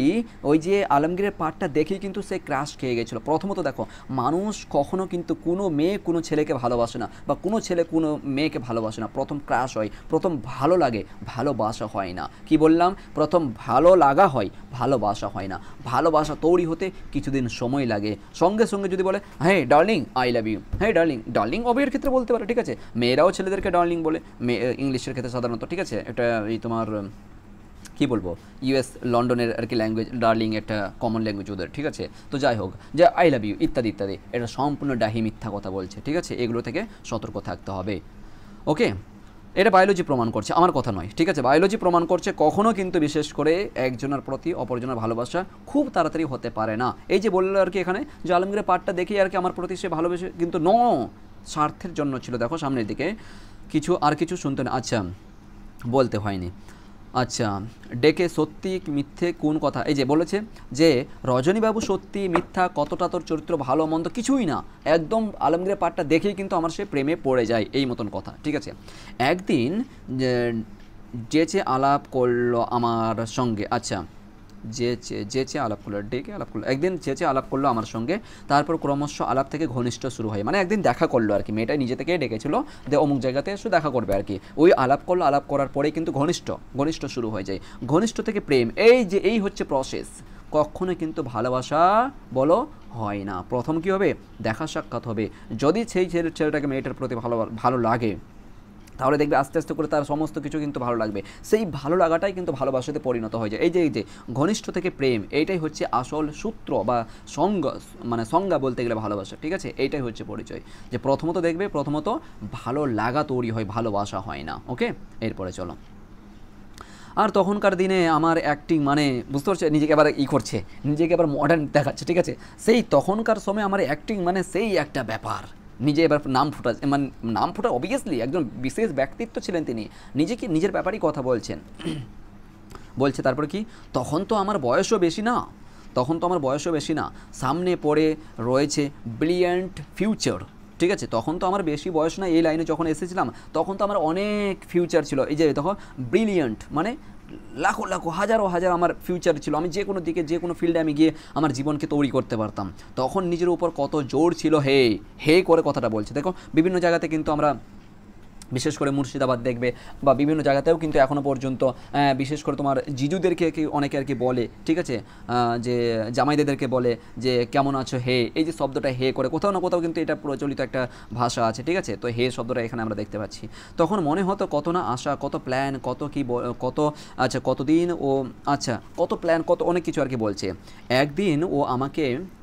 ওই যে আলমগীরের পার্টটা দেখেই কিন্তু সে ক্রাশ খেয়ে গেছিলো। প্রথমত দেখো, মানুষ কখনো কিন্তু কোনো মেয়ে কোনো ছেলেকে ভালোবাসে না, বা কোনো ছেলে কোনো মেয়েকে ভালোবাসে না, প্রথম ক্রাশ হয়, প্রথম ভালো লাগে, ভালোবাসা হয় না। কি বললাম? প্রথম ভালো লাগা হয়, ভালোবাসা হয় না। ভালোবাসা তৈরি হতে কিছুদিন সময় লাগে। সঙ্গে সঙ্গে যদি বলে হ্যাঁ ডার্লিং আই লাভ ইউ, হ্যাঁ ডার্লিং, ডার্লিং অবের ক্ষেত্রে বলতে পারে, ঠিক আছে। মেয়েরাও ছেলেদেরকে ডার্লিং বলে, ইংলিশের ক্ষেত্রে সাধারণত, ঠিক আছে। এটা এই তোমার কী বলবো, ইউএস লন্ডনের আর কি ল্যাঙ্গুয়েজ, ডার্লিং একটা কমন ল্যাঙ্গুয়েজ ওদের, ঠিক আছে। তো যাই হোক, যে আই লাভ ইউ ইত্যাদি ইত্যাদি, এটা সম্পূর্ণ ডাহি মিথ্যা কথা বলছে, ঠিক আছে। এগুলো থেকে সতর্ক থাকতে হবে, ওকে। এটা বায়োলজি প্রমাণ করছে, আমার কথা নয়, ঠিক আছে। বায়োলজি প্রমাণ করছে কখনো কিন্তু বিশেষ করে একজনের প্রতি অপরজনের ভালোবাসা খুব তাড়াতাড়ি হতে পারে না। এই যে বললো আর কি এখানে, যে আলমগীরের পার্টটা দেখেই আর কি আমার প্রতি সে ভালোবেসে, কিন্তু স্বার্থের জন্য ছিল। দেখো সামনের দিকে আর কিছু শুনতে না, আচ্ছা বলতে হয়নি। আচ্ছা, ডেকে সত্যি মিথ্যে কোন কথা, এই যে বলেছে যে রজনীবাবু সত্যি মিথ্যা, কতটা তোর চরিত্র ভালো মন্দ কিছুই না, একদম আলমগীরের পার্টটা দেখেই কিন্তু আমার সে প্রেমে পড়ে যায়, এই মতন কথা, ঠিক আছে। একদিন যে আলাপ করলো আমার সঙ্গে, আচ্ছা যে আলাপ করলো, ডেকে আলাপ করলো, একদিন যে আলাপ করলো আমার সঙ্গে, তারপর ক্রমশ আলাপ থেকে ঘনিষ্ঠ শুরু হয়, মানে একদিন দেখা করলো আর কি, মেয়েটা নিজে থেকে ডেকেছিল যে অমুক জায়গাতে এসে দেখা করবে আর কি, ওই আলাপ করলো, আলাপ করার পরেই কিন্তু ঘনিষ্ঠ শুরু হয়ে যায়, ঘনিষ্ঠ থেকে প্রেম, এই হচ্ছে প্রসেস। কখনো কিন্তু ভালোবাসা বলো হয় না। প্রথম কী হবে? দেখা সাক্ষাৎ হবে। যদি সেই ছেলেটাকে মেয়েটার প্রতি ভালো লাগে, তাহলে দেখবে আস্তে আস্তে করে তার সমস্ত কিছু কিন্তু ভালো লাগবে, সেই ভালো লাগাটাই কিন্তু ভালোবাসাতে পরিণত হয়ে যায়। এই যে ঘনিষ্ঠ থেকে প্রেম, এইটাই হচ্ছে আসল সূত্র বা সংজ্ঞা বলতে গেলে ভালোবাসা, ঠিক আছে। এইটাই হচ্ছে পরিচয়, যে প্রথমত দেখবে ভালো লাগা তৈরি হয়, ভালোবাসা হয় না, ওকে। এরপরে চলো, আর তখনকার দিনে আমার অ্যাক্টিং মানে বুঝতে পারছো, নিজেকে আবার করছে, নিজেকে আবার মডার্ন দেখাচ্ছে, ঠিক আছে। সেই তখনকার সময় আমার অ্যাক্টিং মানে সেই একটা ব্যাপার, নিজে এবার নাম ফুটা অবভিয়াসলি একজন বিশেষ ব্যক্তিত্ব ছিলেন তিনি, নিজের ব্যাপারেই কথা বলছে। তারপরে কি, তখন তো আমার বয়সও বেশি না, সামনে পড়ে রয়েছে ব্রিলিয়ান্ট ফিউচার, ঠিক আছে। তখন তো আমার বেশি বয়স না, এই লাইনে যখন এসেছিলাম তখন তো আমার অনেক ফিউচার ছিল। এই যে তখন ব্রিলিয়ান্ট মানে লাখো হাজার আমার ফিউচার ছিল, আমি যে কোনো দিকে যে কোনো ফিল্ডে আমি গিয়ে আমার জীবনকে তৈরি করতে পারতাম। তখন নিজের উপর কত জোর ছিল, হে করে কথাটা বলছে। দেখো বিভিন্ন জায়গাতে কিন্তু আমরা, বিশেষ করে মুর্শিদাবাদ দেখবে বা বিভিন্ন জায়গাতেও কিন্তু এখনও পর্যন্ত বিশেষ করে তোমার জিজুদেরকে অনেকে আর কি বলে, ঠিক আছে, যে জামাইদেরকে বলে যে কেমন আছো হে, এই যে শব্দটা হে করে কোথাও না কোথাও কিন্তু এটা প্রচলিত একটা ভাষা আছে, ঠিক আছে। তো হে শব্দটা এখানে আমরা দেখতে পাচ্ছি। তখন মনে হতো কত না আশা, কত প্ল্যান, কতদিন ও কত প্ল্যান, কত অনেক কিছু আর কি বলছে।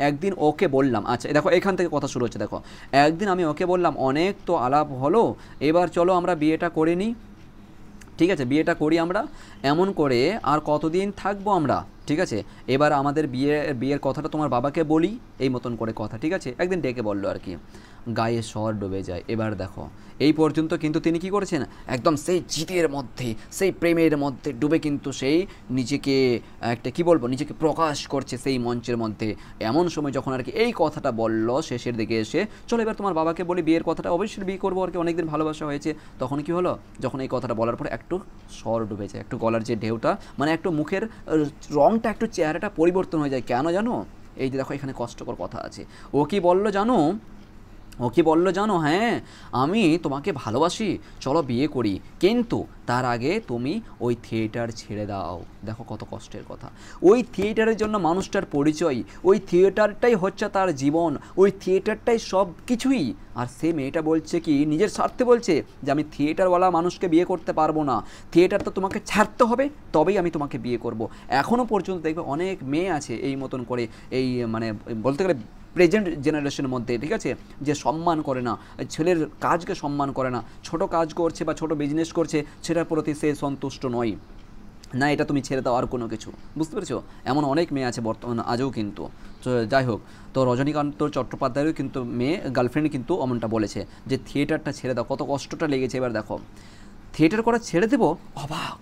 একদিন ওকে বললাম, আচ্ছা দেখো এখান থেকে কথা শুরু হচ্ছে, দেখো একদিন আমি ওকে বললাম অনেক তো আলাপ হলো, এবার চলো আমরা বিয়েটা করে নিই, ঠিক আছে, বিয়েটা করি আমরা, এমন করে আর কতদিন থাকবো আমরা, ঠিক আছে। এবার আমাদের বিয়ের কথাটা তোমার বাবাকে বলি, এই মতন করে কথা, ঠিক আছে। একদিন ডেকে বললো আর কি, গায়ে স্বর ডুবে যায়। এবার দেখো এই পর্যন্ত কিন্তু তিনি কি করেছেন, একদম সেই জিতের মধ্যে, সেই প্রেমের মধ্যে ডুবে কিন্তু সেই নিজেকে নিজেকে প্রকাশ করছে সেই মঞ্চের মধ্যে। এমন সময় যখন আর কি এই কথাটা বললো শেষের দিকে এসে, চলো এবার তোমার বাবাকে বলি বিয়ের কথাটা, অবশ্যই বিয়ে করবো আর কি, অনেকদিন ভালোবাসা হয়েছে। তখন কি হলো, যখন এই কথাটা বলার পরে একটু স্বর ডুবে যায়, একটু গলার যে ঢেউটা, মানে একটু মুখের রংটা, একটু চেহারাটা পরিবর্তন হয়ে যায়। কেন জানো? এই যে দেখো এখানে কষ্টকর কথা আছে। ও কি বললো জানো, হ্যাঁ আমি তোমাকে ভালোবাসি, চলো বিয়ে করি, কিন্তু তার আগে তুমি ওই থিয়েটার ছেড়ে দাও। দেখো কত কষ্টের কথা। ওই থিয়েটারের জন্য মানুষটার পরিচয়, ওই থিয়েটারটাই হচ্ছে তার জীবন, ওই থিয়েটারটাই সব কিছুই। আর সে মেয়েটা বলছে কি, নিজের স্বার্থে বলছে যে আমি থিয়েটারওয়ালা মানুষকে বিয়ে করতে পারবো না, থিয়েটার তো তোমাকে ছাড়তে হবে, তবেই আমি তোমাকে বিয়ে করব। এখনও পর্যন্ত দেখবে অনেক মেয়ে আছে এই মতন করে, এই মানে বলতে গেলে প্রেজেন্ট জেনারেশনের মধ্যে, ঠিক আছে, যে সম্মান করে না, ছেলের কাজকে সম্মান করে না, ছোট কাজ করছে বা ছোট বিজনেস করছে সেটার প্রতি সে সন্তুষ্ট নয়, না এটা তুমি ছেড়ে দাও আর কোনো কিছু, বুঝতে পেরেছো? এমন অনেক মেয়ে আছে বর্তমানে আজও কিন্তু। তো যাই হোক, তো রজনীকান্ত চট্টোপাধ্যায়েরও কিন্তু মেয়ে গার্লফ্রেন্ড কিন্তু অমনটা বলেছে যে থিয়েটারটা ছেড়ে দাও, কত কষ্টটা লেগেছে। এবার দেখো, থিয়েটার করা ছেড়ে দেবো, অবাক,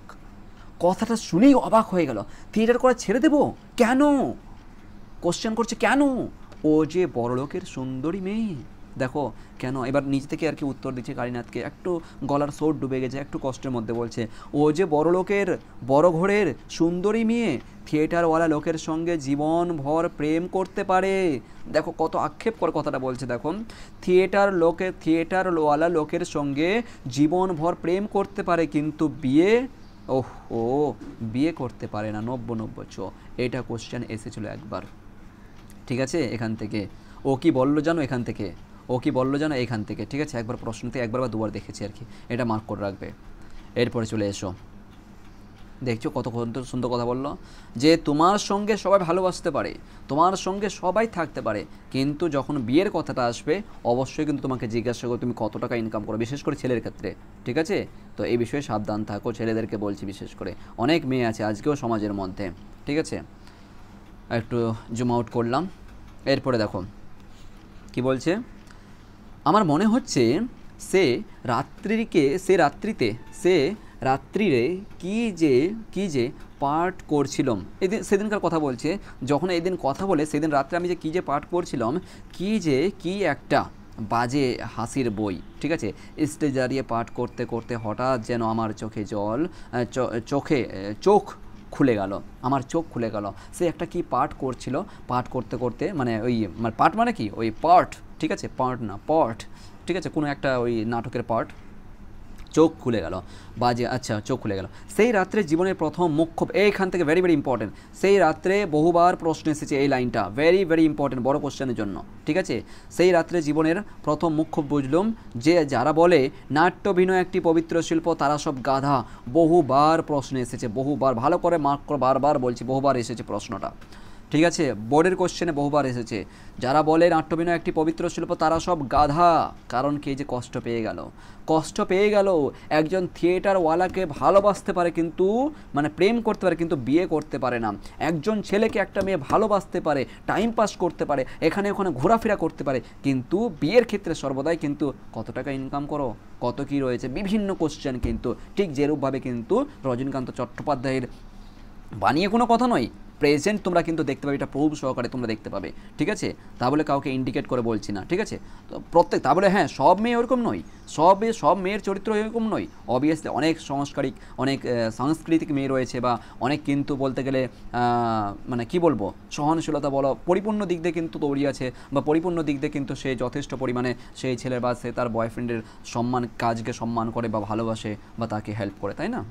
কথাটা শুনেই অবাক হয়ে গেল, থিয়েটার করা ছেড়ে দেবো কেন, কোশ্চেন করছে কেন, ও যে বড়লোকের সুন্দরী মেয়ে, দেখো কেন। এবার নিজ থেকে আর কি উত্তর দিচ্ছে কালীনাথকে, একটু গলার সোর ডুবে গেছে, একটু কষ্টের মধ্যে বলছে, ও যে বড়লোকের বড় ঘরের সুন্দরী মেয়ে থিয়েটারওয়ালা লোকের সঙ্গে জীবনভর প্রেম করতে পারে। দেখো কত আক্ষেপ করে কথাটা বলছে, দেখো থিয়েটারওয়ালা লোকের সঙ্গে জীবনভর প্রেম করতে পারে কিন্তু বিয়ে, ও বিয়ে করতে পারে না, 90 এটা কোশ্চেন এসেছিলো একবার, ঠিক আছে, এখান থেকে। ও কি বললো জানো এখান থেকে, ও কি বললো জানো এখান থেকে, ঠিক আছে, একবার প্রশ্নতে একবার বা দুবার দেখেছি আর কি, এটা মার্ক করে রাখবে। এরপরে চলে এসো, দেখছো কত সুন্দর কথা বললো, যে তোমার সঙ্গে সবাই ভালোবাসতে পারে, তোমার সঙ্গে সবাই থাকতে পারে, কিন্তু যখন বিয়ের কথাটা আসবে অবশ্যই কিন্তু তোমাকে জিজ্ঞাসা করো তুমি কত টাকা ইনকাম করো, বিশেষ করে ছেলের ক্ষেত্রে, ঠিক আছে। তো এই বিষয়ে সাবধান থাকো, ছেলেদেরকে বলছি, বিশেষ করে অনেক মেয়ে আছে আজকেও সমাজের মধ্যে, ঠিক আছে। একটু জুম আউট করলাম। এরপরে দেখো কি বলছে, আমার মনে হচ্ছে সে রাত্রিরে কি যে পাঠ করছিলাম, এদিন সেদিনকার কথা বলছে, যখন এদিন কথা বলে সেদিন রাত্রে আমি যে কী যে পাঠ করছিলাম, কি একটা বাজে হাসির বই, ঠিক আছে, স্টেজ দাঁড়িয়ে পাঠ করতে করতে হঠাৎ যেন আমার চোখ খুলে গেল, আমার চোখ খুলে গেল। সে একটা কি পাঠ করছিল, পাঠ করতে করতে মানে ওই মানে পাঠ মানে কি ওই পার্ট, ঠিক আছে, পার্ট না পট, ঠিক আছে, কোনো একটা ওই নাটকের পার্ট, চোখ খুলে গেল, বাজে আচ্ছা চোখ খুলে গেল। সেই রাত্রে জীবনের প্রথম মুখ্য, এইখান থেকে ভেরি ভেরি ইম্পর্টেন্ট, সেই রাত্রে বহুবার প্রশ্ন এসেছে এই লাইনটা, ভেরি ভেরি ইম্পর্টেন্ট বড় কোশ্চেনের জন্য, ঠিক আছে। সেই রাত্রে জীবনের প্রথম মুখ্য বুঝলুম যে যারা বলে নাট্যাভিনয় একটি পবিত্র শিল্প তারা সব গাধা, বহুবার প্রশ্ন এসেছে, বহুবার, ভালো করে মার্ক করে, বারবার বলছি, বহুবার এসেছে প্রশ্নটা, ঠিক আছে, বোর্ডের কোশ্চেনে বহুবার এসেছে, যারা বলে নাট্যাভিনয় একটি পবিত্র শিল্প তারা সব গাধা, কারণ কে যে কষ্ট পেয়ে গেল, একজন থিয়েটারওয়ালাকে ভালোবাসতে পারে কিন্তু মানে প্রেম করতে পারে কিন্তু বিয়ে করতে পারে না, একজন ছেলেকে একটা মেয়ে ভালোবাসতে পারে, টাইম পাস করতে পারে, এখানে ওখানে ঘোরাফেরা করতে পারে, কিন্তু বিয়ের ক্ষেত্রে সর্বদাই কিন্তু কত টাকা ইনকাম করো, কত কি রয়েছে, বিভিন্ন কোশ্চেন কিন্তু ঠিক যেরূপভাবে কিন্তু রজনীকান্ত চট্টোপাধ্যায়ের বানিয়ে কোনো কথা নয়, প্রেজেন্ট তোমরা কিন্তু দেখতে পাবে, এটা প্রুফ সহকারে তোমরা দেখতে পাবে, ঠিক আছে। তা বলে কাউকে ইন্ডিকেট করে বলছি না, ঠিক আছে, তো প্রত্যেক, তা বলে হ্যাঁ সব মেয়ে ওরকম নয়, সব মেয়ের চরিত্র এরকম নয়, অবভিয়াসলি অনেক অনেক সাংস্কৃতিক মেয়ে রয়েছে, বা অনেক কিন্তু বলতে গেলে মানে কি বলবো, সহনশীলতা বলো, পরিপূর্ণ দিক দিয়ে কিন্তু তৈরি আছে, বা পরিপূর্ণ দিক দিয়ে কিন্তু সে যথেষ্ট পরিমাণে সেই ছেলের বা সে তার বয়ফ্রেন্ডের কাজকে সম্মান করে বা ভালোবাসে বা তাকে হেল্প করে, তাই না।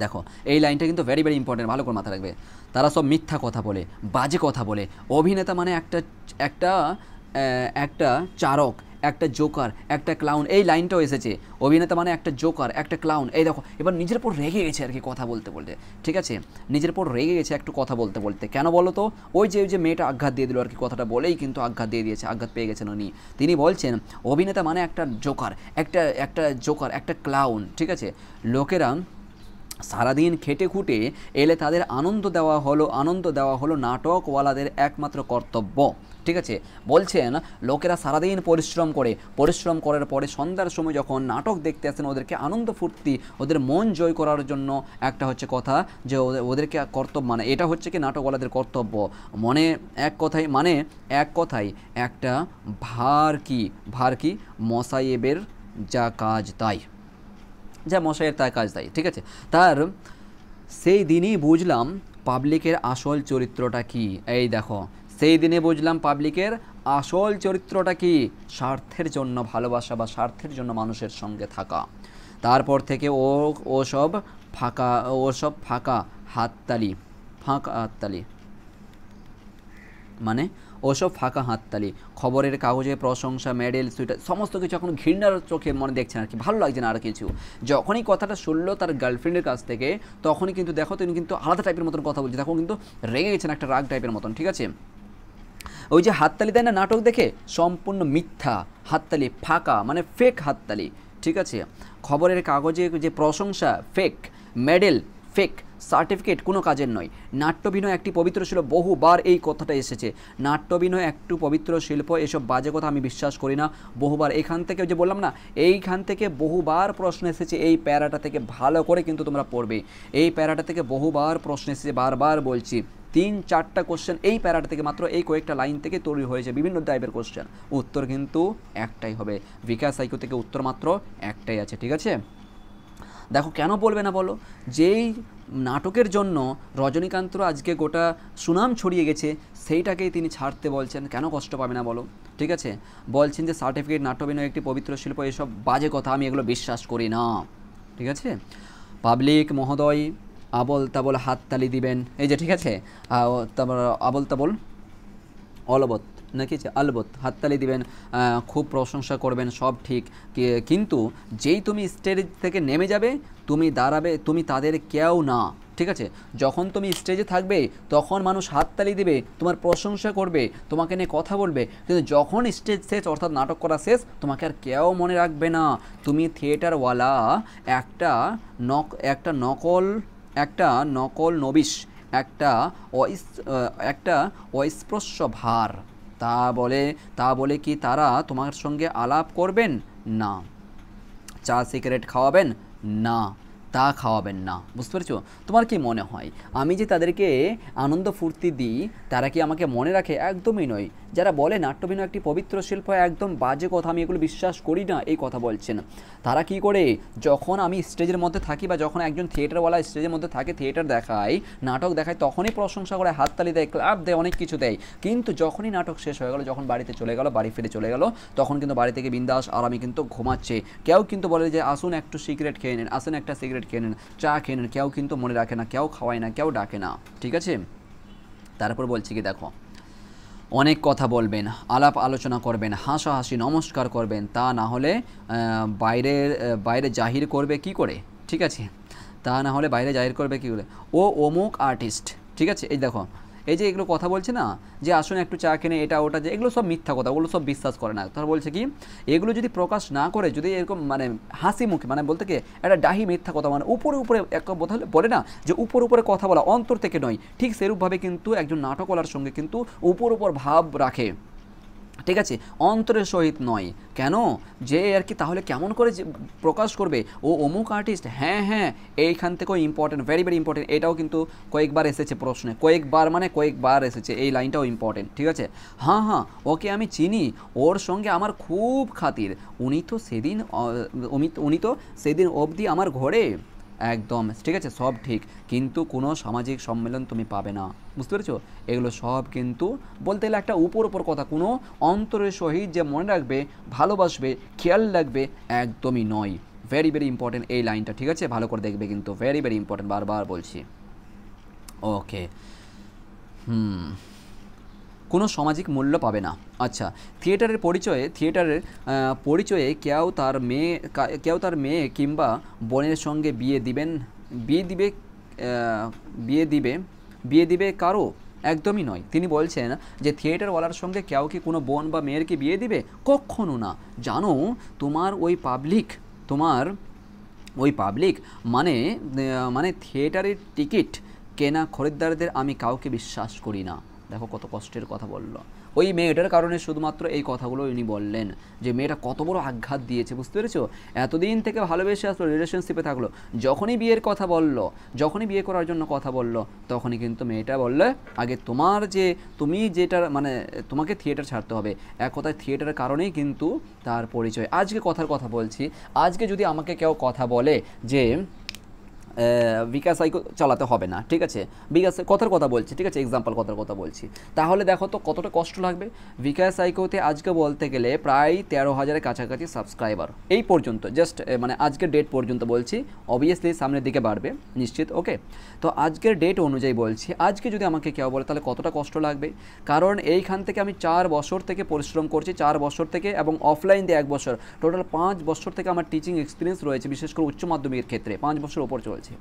দেখো এই লাইনটা কিন্তু ভেরি ভেরি ইম্পর্টেন্ট, ভালো করে মাথা রাখবে। তারা সব মিথ্যা কথা বলে, বাজে কথা বলে, অভিনেতা মানে একটা চারক, একটা জোকার, একটা ক্লাউন, এই লাইনটাও এসেছে, অভিনেতা মানে একটা জোকার, একটা ক্লাউন। এই দেখো এবার নিজের উপর রেগে গেছে আর কি কথা বলতে বলতে, ঠিক আছে, নিজের উপর রেগে গেছে একটু কথা বলতে বলতে, কেন বলো তো, ওই যে মেয়েটা আঘাত দিয়ে দিল আর কি, কথাটা বলেই কিন্তু আঘাত দিয়ে দিয়েছে, আঘাত পেয়ে গেছেন উনি। তিনি বলছেন অভিনেতা মানে একটা জোকার, একটা ক্লাউন, ঠিক আছে, লোকেরা সারাদিন খেটে খুঁটে এলে তাদের আনন্দ দেওয়া হলো নাটকওয়ালাদের একমাত্র কর্তব্য, ঠিক আছে। বলছেন লোকেরা সারাদিন পরিশ্রম করার পরে সন্ধ্যার সময় যখন নাটক দেখতে আসেন ওদেরকে আনন্দ ফুর্তি, ওদের মন জয় করার জন্য একটা হচ্ছে কথা যে ওদেরকে কর্তব্য, মানে এটা হচ্ছে কি নাটকওয়ালাদের কর্তব্য, এক কথায় একটা ভার কি মশাইয়েবের যা কাজ তাই, যা মশাইয়ের তাই কাজ তাই, ঠিক আছে। তার সেই দিনই বুঝলাম পাবলিকের আসল চরিত্রটা কি, এই দেখো সেই দিনে বুঝলাম পাবলিকের আসল চরিত্রটা কি, স্বার্থের জন্য ভালোবাসা বা স্বার্থের জন্য মানুষের সঙ্গে থাকা। তারপর থেকে ও সব ফাঁকা হাততালি মানে ওসব ফাঁকা হাততালি, খবরের কাগজে প্রশংসা, মেডেল, সুইটার, সমস্ত কিছু এখন ঘৃণার চোখে মনে দেখছেন আর কি, ভালো লাগছে না আর কিছু। যখনই কথাটা শুনলো তার গার্লফ্রেন্ডের কাছ থেকে তখনই কিন্তু দেখো তিনি কিন্তু আলাদা টাইপের মতন কথা বলছে, দেখো কিন্তু রেগে গেছেন, একটা রাগ টাইপের মতন, ঠিক আছে। ওই যে হাততালি দেয় না নাটক দেখে, সম্পূর্ণ মিথ্যা হাততালি, ফাঁকা, মানে ফেক হাততালি, ঠিক আছে। খবরের কাগজে যে প্রশংসা ফেক, মেডেল ফেক, সার্টিফিকেট কোনো কাজের নয়। নাট্যভিনয় একটি পবিত্র শিল্প, বহুবার এই কথাটা এসেছে, নাট্যভিনয় একটু পবিত্র শিল্প, এসব বাজে কথা আমি বিশ্বাস করি না। বহুবার এখান থেকে যে বললাম না, এইখান থেকে বহুবার প্রশ্ন এসেছে, এই প্যারাটা থেকে ভালো করে কিন্তু তোমরা পড়বে, এই প্যারাটা থেকে বহুবার প্রশ্ন এসেছে, বারবার বলছি, 3-4টা কোশ্চেন এই প্যারাটা থেকে, মাত্র এই কয়েকটা লাইন থেকে তৈরি হয়েছে বিভিন্ন টাইপের কোশ্চেন, উত্তর কিন্তু একটাই হবে। বিকাশ সাইকো থেকে উত্তর মাত্র একটাই আছে, ঠিক আছে। দেখো কেন বলবে না বলো, যেই নাটকের জন্য রজনীকান্তর আজকে গোটা সুনাম ছড়িয়ে গেছে, সেইটাকেই তিনি ছাড়তে বলছেন, কেন কষ্ট পাবে না বলো, ঠিক আছে। বলছেন যে সার্টিফিকেট, নাট্যভিনয় একটি পবিত্র শিল্প, এসব বাজে কথা, আমি এগুলো বিশ্বাস করি না, ঠিক আছে। পাবলিক মহোদয় আবল তাবল হাততালি দিবেন, এই যে ঠিক আছে, তারপর আবল তাবল অলবৎ নাকি আলবৎ হাততালি দিবেন, খুব প্রশংসা করবেন, সব ঠিক, কিন্তু যেই তুমি স্টেজ থেকে নেমে যাবে, তুমি দাঁড়াবে, তুমি তাদের কেউ না, ঠিক আছে। যখন তুমি স্টেজে থাকবে তখন মানুষ হাততালি দিবে, তোমার প্রশংসা করবে, তোমাকে নিয়ে কথা বলবে, কিন্তু যখন স্টেজ শেষ, অর্থাৎ নাটক করা শেষ, তোমাকে আর কেউ মনে রাখবে না। তুমি থিয়েটারওয়ালা একটা নকল নবিশ, একটা অস্পৃশ্য ভার, তা বলে কি তারা তোমার সঙ্গে আলাপ করবেন না, চা সিগারেট খাওয়াবেন না, তা খাওয়াবেন না, বুঝতে পেরেছো। তোমার কি মনে হয় আমি যে তাদেরকে আনন্দ ফুর্তি দিই, তারা কি আমাকে মনে রাখে? একদমই নয়। যারা বলে নাট্যভিনয় একটি পবিত্র শিল্প, একদম বাজে কথা, আমি এগুলো বিশ্বাস করি না, এই কথা বলছেন। তারা কি করে, যখন আমি স্টেজের মধ্যে থাকি বা যখন একজন থিয়েটারওয়ালা স্টেজের মধ্যে থাকে, থিয়েটার দেখায়, নাটক দেখায়, তখনই প্রশংসা করে, হাততালি দেয়, ক্লাব দেয়, অনেক কিছু দেয়, কিন্তু যখনই নাটক শেষ হয়ে গেল, যখন বাড়িতে চলে গেল, বাড়ি ফিরে চলে গেল, তখন কিন্তু বাড়ি থেকে বিন্দাস আরামে কিন্তু ঘুমাচ্ছে। কেউ কিন্তু বলে যে আসুন একটু সিগারেট খেয়ে নেন, আসুন একটা সিগারেট খেয়ে নেন, চা খেয়ে নেন, কেউ কিন্তু মনে রাখে না, কেউ খাওয়ায় না, কেউ ডাকে না, ঠিক আছে। তারপর বলছি কি দেখো, অনেক কথা বলবেন, আলাপ আলোচনা করবেন, হাসাহাসি নমস্কার করবেন, তা না হলে বাইরে জাহির করবে কি করে, ঠিক আছে, তা না হলে বাইরে জাহির করবে কি করে, ও অমুক আর্টিস্ট, ঠিক আছে। এই দেখো, এই যে এগুলো কথা বলছে না, যে আসুন একটু চা খেনে, এটা ওটা, যে এগুলো সব মিথ্যা কথা, ওগুলো সব বিশ্বাস করে না। তারা বলছে কি, এগুলো যদি প্রকাশ না করে, যদি এরকম মানে হাসি মুখে, মানে বলতে কি একটা ডাহি মিথ্যা কথা, মানে উপরে উপরে এক বলে না যে উপরে কথা বলা, অন্তর থেকে নয়, ঠিক সেরূপভাবে কিন্তু একজন নাটকওয়ালার সঙ্গে কিন্তু উপর ভাব রাখে, ঠিক আছে, অন্তরের সহিত নয়। কেন, যে আর কি, তাহলে কেমন করে প্রকাশ করবে ও অমুক আর্টিস্ট? হ্যাঁ, এইখান থেকেও ইম্পর্টেন্ট, ভেরি ইম্পর্টেন্ট, এটাও কিন্তু কয়েকবার এসেছে প্রশ্নে, কয়েকবার এসেছে, এই লাইনটাও ইম্পর্টেন্ট, ঠিক আছে। হ্যাঁ, ওকে আমি চিনি, ওর সঙ্গে আমার খুব খাতির, উনি তো সেদিন অবধি আমার ঘরে, একদম ঠিক আছে, সব ঠিক, কিন্তু কোনো সামাজিক সম্মেলন তুমি পাবে না, বুঝতে পেরেছো। এগুলো সব কিন্তু বলতে গেলে একটা উপর কথা, কোনো অন্তরের সহিত যে মনে রাখবে, ভালোবাসবে, খেয়াল রাখবে, একদমই নয়। ভেরি ইম্পর্টেন্ট এই লাইনটা, ঠিক আছে, ভালো করে দেখবে কিন্তু, ভেরি ইম্পর্টেন্ট, বারবার বলছি। ওকে, কোনো সামাজিক মূল্য পাবে না। আচ্ছা, থিয়েটারের পরিচয়ে কেউ তার মেয়ে কিংবা বোনের সঙ্গে বিয়ে দিবে কারো, একদমই নয়। তিনি বলছেন যে থিয়েটারওয়ালার সঙ্গে কেউ কি কোনো বোন বা মেয়েরকে বিয়ে দিবে? কখনো না। জানো, তোমার ওই পাবলিক মানে থিয়েটারের টিকিট কেনা খরিদ্দারদের আমি কাউকে বিশ্বাস করি না। দেখো কত কষ্টের কথা বললো, ওই মেয়েটার কারণে শুধুমাত্র এই কথাগুলো উনি বললেন, যে মেয়েটা কত বড় আঘাত দিয়েছে, বুঝতে পেরেছো। এতদিন থেকে ভালোবেসে আসলো, রিলেশনশিপে থাকলো, যখনই বিয়ের কথা বললো, যখনই বিয়ে করার জন্য কথা বললো, তখনই কিন্তু মেয়েটা বললে আগে তুমি যেটা মানে তোমাকে থিয়েটার ছাড়তে হবে, এক কথায় থিয়েটারের কারণেই কিন্তু তার পরিচয়। আজকে কথা বলছি, আজকে যদি আমাকে কেউ কথা বলে যে বিকাশ সাইকো চালাতে হবে না, ঠিক আছে, বিকাশ কথার কথা বলছি, ঠিক আছে, এক্সাম্পল কথার কথা বলছি, তাহলে দেখো তো কতটা কষ্ট লাগবে। বিকাশ সাইকোতে আজকে বলতে গেলে প্রায় 13,000-এর কাছাকাছি সাবস্ক্রাইবার, এই পর্যন্ত, জাস্ট মানে আজকের ডেট পর্যন্ত বলছি, অবভিয়াসলি সামনের দিকে বাড়বে নিশ্চিত, ওকে। তো আজকের ডেট অনুযায়ী বলছি, আজকে যদি আমাকে কেউ বলে তাহলে কতটা কষ্ট লাগবে, কারণ এইখান থেকে আমি 4 বছর থেকে পরিশ্রম করছি, 4 বছর থেকে, এবং অফলাইন দিয়ে 1 বছর, টোটাল 5 বছর থেকে আমার টিচিং এক্সপিরিয়েন্স রয়েছে, বিশেষ করে উচ্চ মাধ্যমিকের ক্ষেত্রে 5 বছর ওপর চলছে। আছে।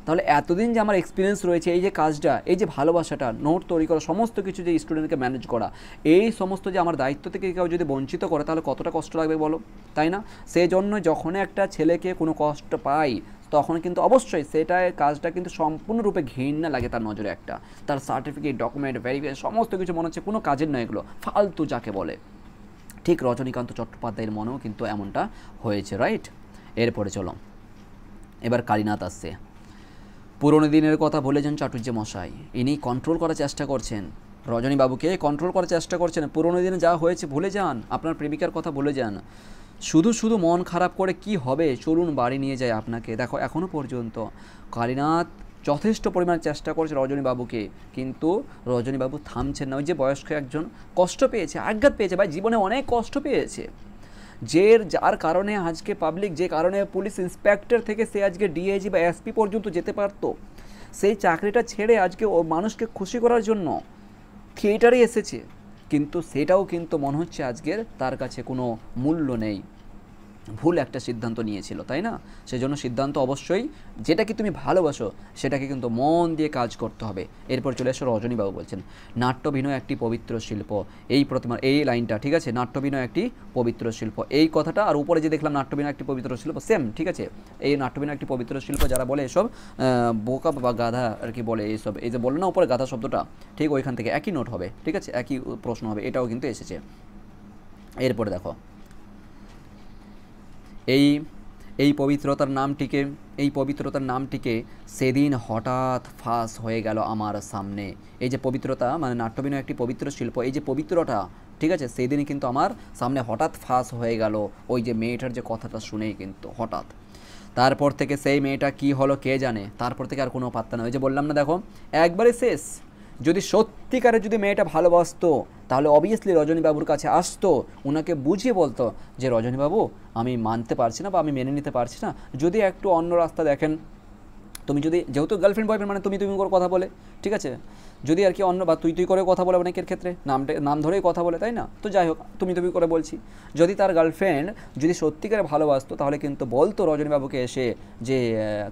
তাহলে এতদিন যে আমার এক্সপিরিয়েন্স রয়েছে, এই যে কাজটা, এই যে ভালোবাসাটা, নোট তৈরি করা, সমস্ত কিছু যে স্টুডেন্টকে ম্যানেজ করা, এই সমস্ত যে আমার দায়িত্ব থেকে কেউ যদি বঞ্চিত করে তাহলে কতটা কষ্ট লাগবে বলো, তাই না? সেই জন্য যখন একটা ছেলেকে কোনো কষ্ট পাই তখন কিন্তু অবশ্যই সেটা কাজটা কিন্তু সম্পূর্ণরূপে ঘৃণা লাগে তার নজরে। একটা তার সার্টিফিকেট, ডকুমেন্ট, ভেরিফিকেশন সমস্ত কিছু মনে হচ্ছে কোনো কাজের নয়, এগুলো ফালতু যাকে বলে। ঠিক রজনীকান্ত চট্টোপাধ্যায়ের মনেও কিন্তু এমনটা হয়েছে, রাইট? এরপরে চলো, এবার কালীনাথ আসছে। পুরনো দিনের কথা ভুলে যান চাটুর্য মশাই, ইনি কন্ট্রোল করার চেষ্টা করছেন, রজনীবাবুকে কন্ট্রোল করার চেষ্টা করছেন। পুরনো দিনে যা হয়েছে ভুলে যান, আপনার প্রেমিকার কথা ভুলে যান, শুধু শুধু মন খারাপ করে কি হবে, চলুন বাড়ি নিয়ে যায় আপনাকে। দেখো এখনও পর্যন্ত কালীনাথ যথেষ্ট পরিমাণ চেষ্টা করছে রজনীবাবুকে, কিন্তু রজনীবাবু থামছেন না। ওই যে বয়স্ক একজন কষ্ট পেয়েছে, আঘাত পেয়েছে, ভাই জীবনে অনেক কষ্ট পেয়েছে, যার কারণে আজকে পাবলিক, যে কারণে পুলিশ ইন্সপেক্টর থেকে সে আজকে ডিআইজি বা এসপি পর্যন্ত যেতে পারতো, সেই চাকরিটা ছেড়ে আজকে ও মানুষকে খুশি করার জন্য থিয়েটারে এসেছে, কিন্তু সেটাও কিন্তু মনে হচ্ছে আজকের তার কাছে কোনো মূল্য নেই। ভুল একটা সিদ্ধান্ত নিয়েছিল, তাই না? সেজন্য সিদ্ধান্ত অবশ্যই, যেটাকে তুমি ভালোবাসো সেটাকে কিন্তু মন দিয়ে কাজ করতে হবে। এরপর চলে এসো রজনীবাবু বলছেন, নাট্যভিনয় একটি পবিত্র শিল্প, এই প্রতিমা, এই লাইনটা ঠিক আছে, নাট্যভিনয় একটি পবিত্র শিল্প, এই কথাটা। আর উপরে যে দেখলাম নাট্যভিনয় একটি পবিত্র শিল্প, সেম ঠিক আছে। এই নাট্যভিনয় একটি পবিত্র শিল্প যারা বলে এসব বোকা বা গাধা আর কি বলে এইসব, এই যে বলে না উপরে গাধা শব্দটা, ঠিক ওইখান থেকে একই নোট হবে, ঠিক আছে, একই প্রশ্ন হবে, এটাও কিন্তু এসেছে। এরপরে দেখো, এই পবিত্রতার নামটিকে সেদিন হঠাৎ ফাঁস হয়ে গেল আমার সামনে। এই যে পবিত্রতা মানে নাট্যভিনয় একটি পবিত্র শিল্প, এই যে পবিত্রটা ঠিক আছে, সেদিনই কিন্তু আমার সামনে হঠাৎ ফাঁস হয়ে গেল ওই যে মেয়েটার যে কথাটা শুনেই কিন্তু হঠাৎ। তারপর থেকে সেই মেয়েটা কি হলো কে জানে, তারপর থেকে আর কোনো পাত্তা নয়। ওই যে বললাম না, দেখো একবারে শেষ। যদি সত্যিকারে যদি মেয়েটা ভালোবাসতো তাহলে অবভিয়াসলি রজনীবাবুর কাছে আসতো, ওনাকে বুঝিয়ে বলতো যে রজনীবাবু আমি মানতে পারছি না বা আমি মেনে নিতে পারছি না, যদি একটু অন্য রাস্তা দেখেন। তুমি যদি, যেহেতু গার্লফ্রেন্ড বয়ফ্রেন্ড মানে তুমি করে কথা বলে, ঠিক আছে, যদি আর কি অন্য বা তুই করে কথা বলে অনেকের ক্ষেত্রে নাম ধরেই কথা বলে, তাই না? তো যাই হোক, তুমি করে বলছি। যদি তার গার্লফ্রেন্ড যদি সত্যিকারে ভালোবাসতো তাহলে কিন্তু বলতো রজনীবাবুকে এসে যে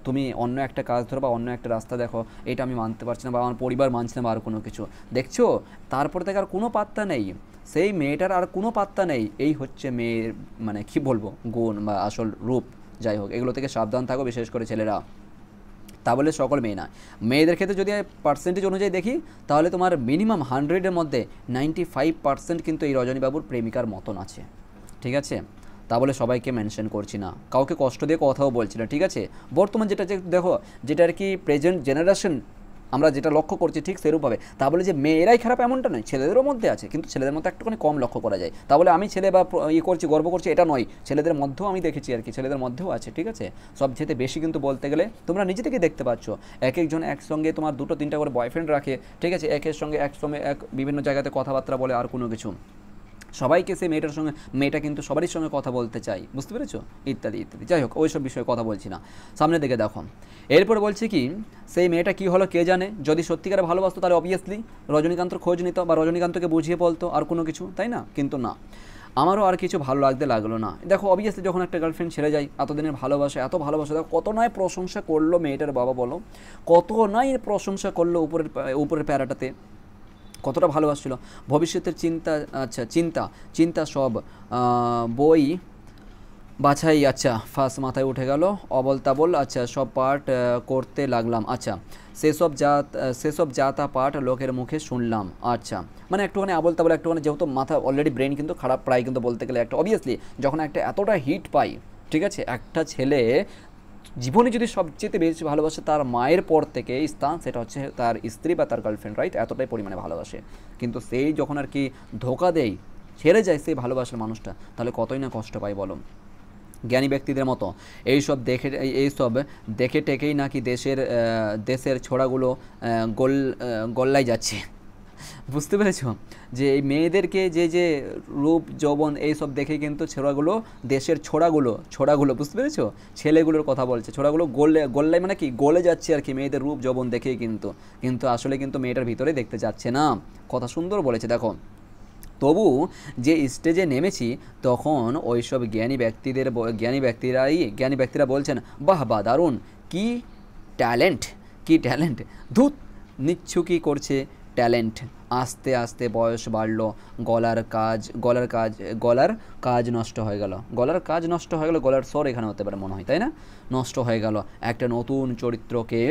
তুমি অন্য একটা কাজ ধরো বা অন্য একটা রাস্তা দেখো, এটা আমি মানতে পারছি না বা আমার পরিবার মানছে না বা আর কোনো কিছু। দেখছো তারপর থেকে আর কোনো পাত্তা নেই, সেই মেয়েটার আর কোনো পাত্তা নেই। এই হচ্ছে মেয়ের মানে কি বলবো গুণ বা আসল রূপ। যাই হোক, এগুলো থেকে সাবধান থাকো, বিশেষ করে ছেলেরা। তা বলে সকল মেয়ে না, মেয়েদের ক্ষেত্রে যদি পার্সেন্টেজ অনুযায়ী দেখি তাহলে তোমার মিনিমাম 100-এর মধ্যে 95% কিন্তু এই রজনীবাবুর প্রেমিকার মতন আছে, ঠিক আছে? তা বলে সবাইকে মেনশন করছি না, কাউকে কষ্ট দিয়ে কথাও বলছি না, ঠিক আছে? বর্তমান যেটা দেখো, যেটা আর কি প্রেজেন্ট জেনারেশন আমরা যেটা লক্ষ্য করছি ঠিক সেরূপভাবে। তা বলে যে মেয়েরাই খারাপ এমনটা নয়, ছেলেদেরও মধ্যে আছে, কিন্তু ছেলেদের মধ্যে একটুখানি কম লক্ষ্য করা যায়। তা বলে আমি ছেলে বা করছি গর্ব করছি এটা নয়, ছেলেদের মধ্যেও আমি দেখেছি আর কি, ছেলেদের মধ্যেও আছে, ঠিক আছে? সবচেয়ে বেশি কিন্তু বলতে গেলে তোমরা নিজে থেকে দেখতে পাচ্ছ, এক একজন একসঙ্গে তোমার 2-3টা করে বয়ফ্রেন্ড রাখে, ঠিক আছে, একের সঙ্গে একসঙ্গে বিভিন্ন জায়গাতে কথাবার্তা বলে আর কোনো কিছু, সবাইকে সেই মেয়েটা কিন্তু সবারই সঙ্গে কথা বলতে চাই, বুঝতে পেরেছো, ইত্যাদি ইত্যাদি। যাই হোক, ওই সব বিষয়ে কথা বলছি না, সামনে দিকে দেখো। এরপর বলছি কি, সেই মেয়েটা কি হলো কে জানে, যদি সত্যিকারে ভালোবাসতো তাহলে অবভিয়াসলি রজনীকান্তর খোঁজ নিত বা রজনীকান্তকে বুঝিয়ে বলতো আর কোনো কিছু, তাই না? কিন্তু না, আমারও আর কিছু ভালো লাগলো না। দেখো অবভিয়াসলি যখন একটা গার্লফ্রেন্ড ছেড়ে যায়, এতদিনের ভালোবাসা, এত ভালোবাসা, দেখো কত নয় প্রশংসা করলো মেয়েটার বাবা, বলো কত নয় প্রশংসা করলো উপরের প্যারাটাতে, কতটা ভালোবাসছিল, ভবিষ্যতের চিন্তা সব বই বাছাই, আচ্ছা ফার্স্ট মাথায় উঠে গেল, অবল তাবল, আচ্ছা সব পাঠ করতে লাগলাম, আচ্ছা সেসব যা তা পাঠ লোকের মুখে শুনলাম, আচ্ছা মানে একটুখানি আবল তাবল, একটুখানি যেহেতু মাথা অলরেডি ব্রেন কিন্তু খারাপ প্রায় কিন্তু বলতে গেলে একটা, অবভিয়াসলি যখন একটা এতটা হিট পাই, ঠিক আছে, একটা ছেলে জীবনে যদি সবচেয়ে বেশি ভালোবাসে তার মায়ের পর থেকে স্থান, সেটা হচ্ছে তার স্ত্রী বা তার গার্লফ্রেন্ড, রাইট? এতটাই পরিমাণে ভালোবাসে, কিন্তু সেই যখন আর কি ধোকা দেয়, ছেড়ে যায় সেই ভালোবাসার মানুষটা, তাহলে কতই না কষ্ট পায় বলো। জ্ঞানী ব্যক্তিদের মতো এইসব দেখে টেকেই নাকি দেশের ছোড়াগুলো গোল্লায় যাচ্ছে, বুঝতে পেরেছো? যে এই মেয়েদেরকে যে রূপ যৌবন এইসব দেখে কিন্তু দেশের ছোড়াগুলো বুঝতে পেরেছো, ছেলেগুলোর কথা বলছে, ছোড়াগুলো গোল্লায় মানে কি গলে যাচ্ছে আর কি, মেয়েদের রূপ যৌবন দেখেই কিন্তু আসলে কিন্তু মেয়েটার ভিতরে দেখতে যাচ্ছে না। কথা সুন্দর বলেছে, দেখো তবু যে স্টেজে নেমেছি তখন ওইসব জ্ঞানী ব্যক্তিরা বলছেন বাহ দারুণ, ট্যালেন্ট, কি ট্যালেন্ট, ধুত, নিচ্ছু কী করছে, ট্যালেন্ট। আস্তে আস্তে বয়স বাড়লো, গলার কাজ নষ্ট হয়ে গেল, গলার কাজ নষ্ট হয়ে গেল, গলার স্বর এখানে হতে পারে মনে হয়, তাই না, নষ্ট হয়ে গেল। একটা নতুন চরিত্রকে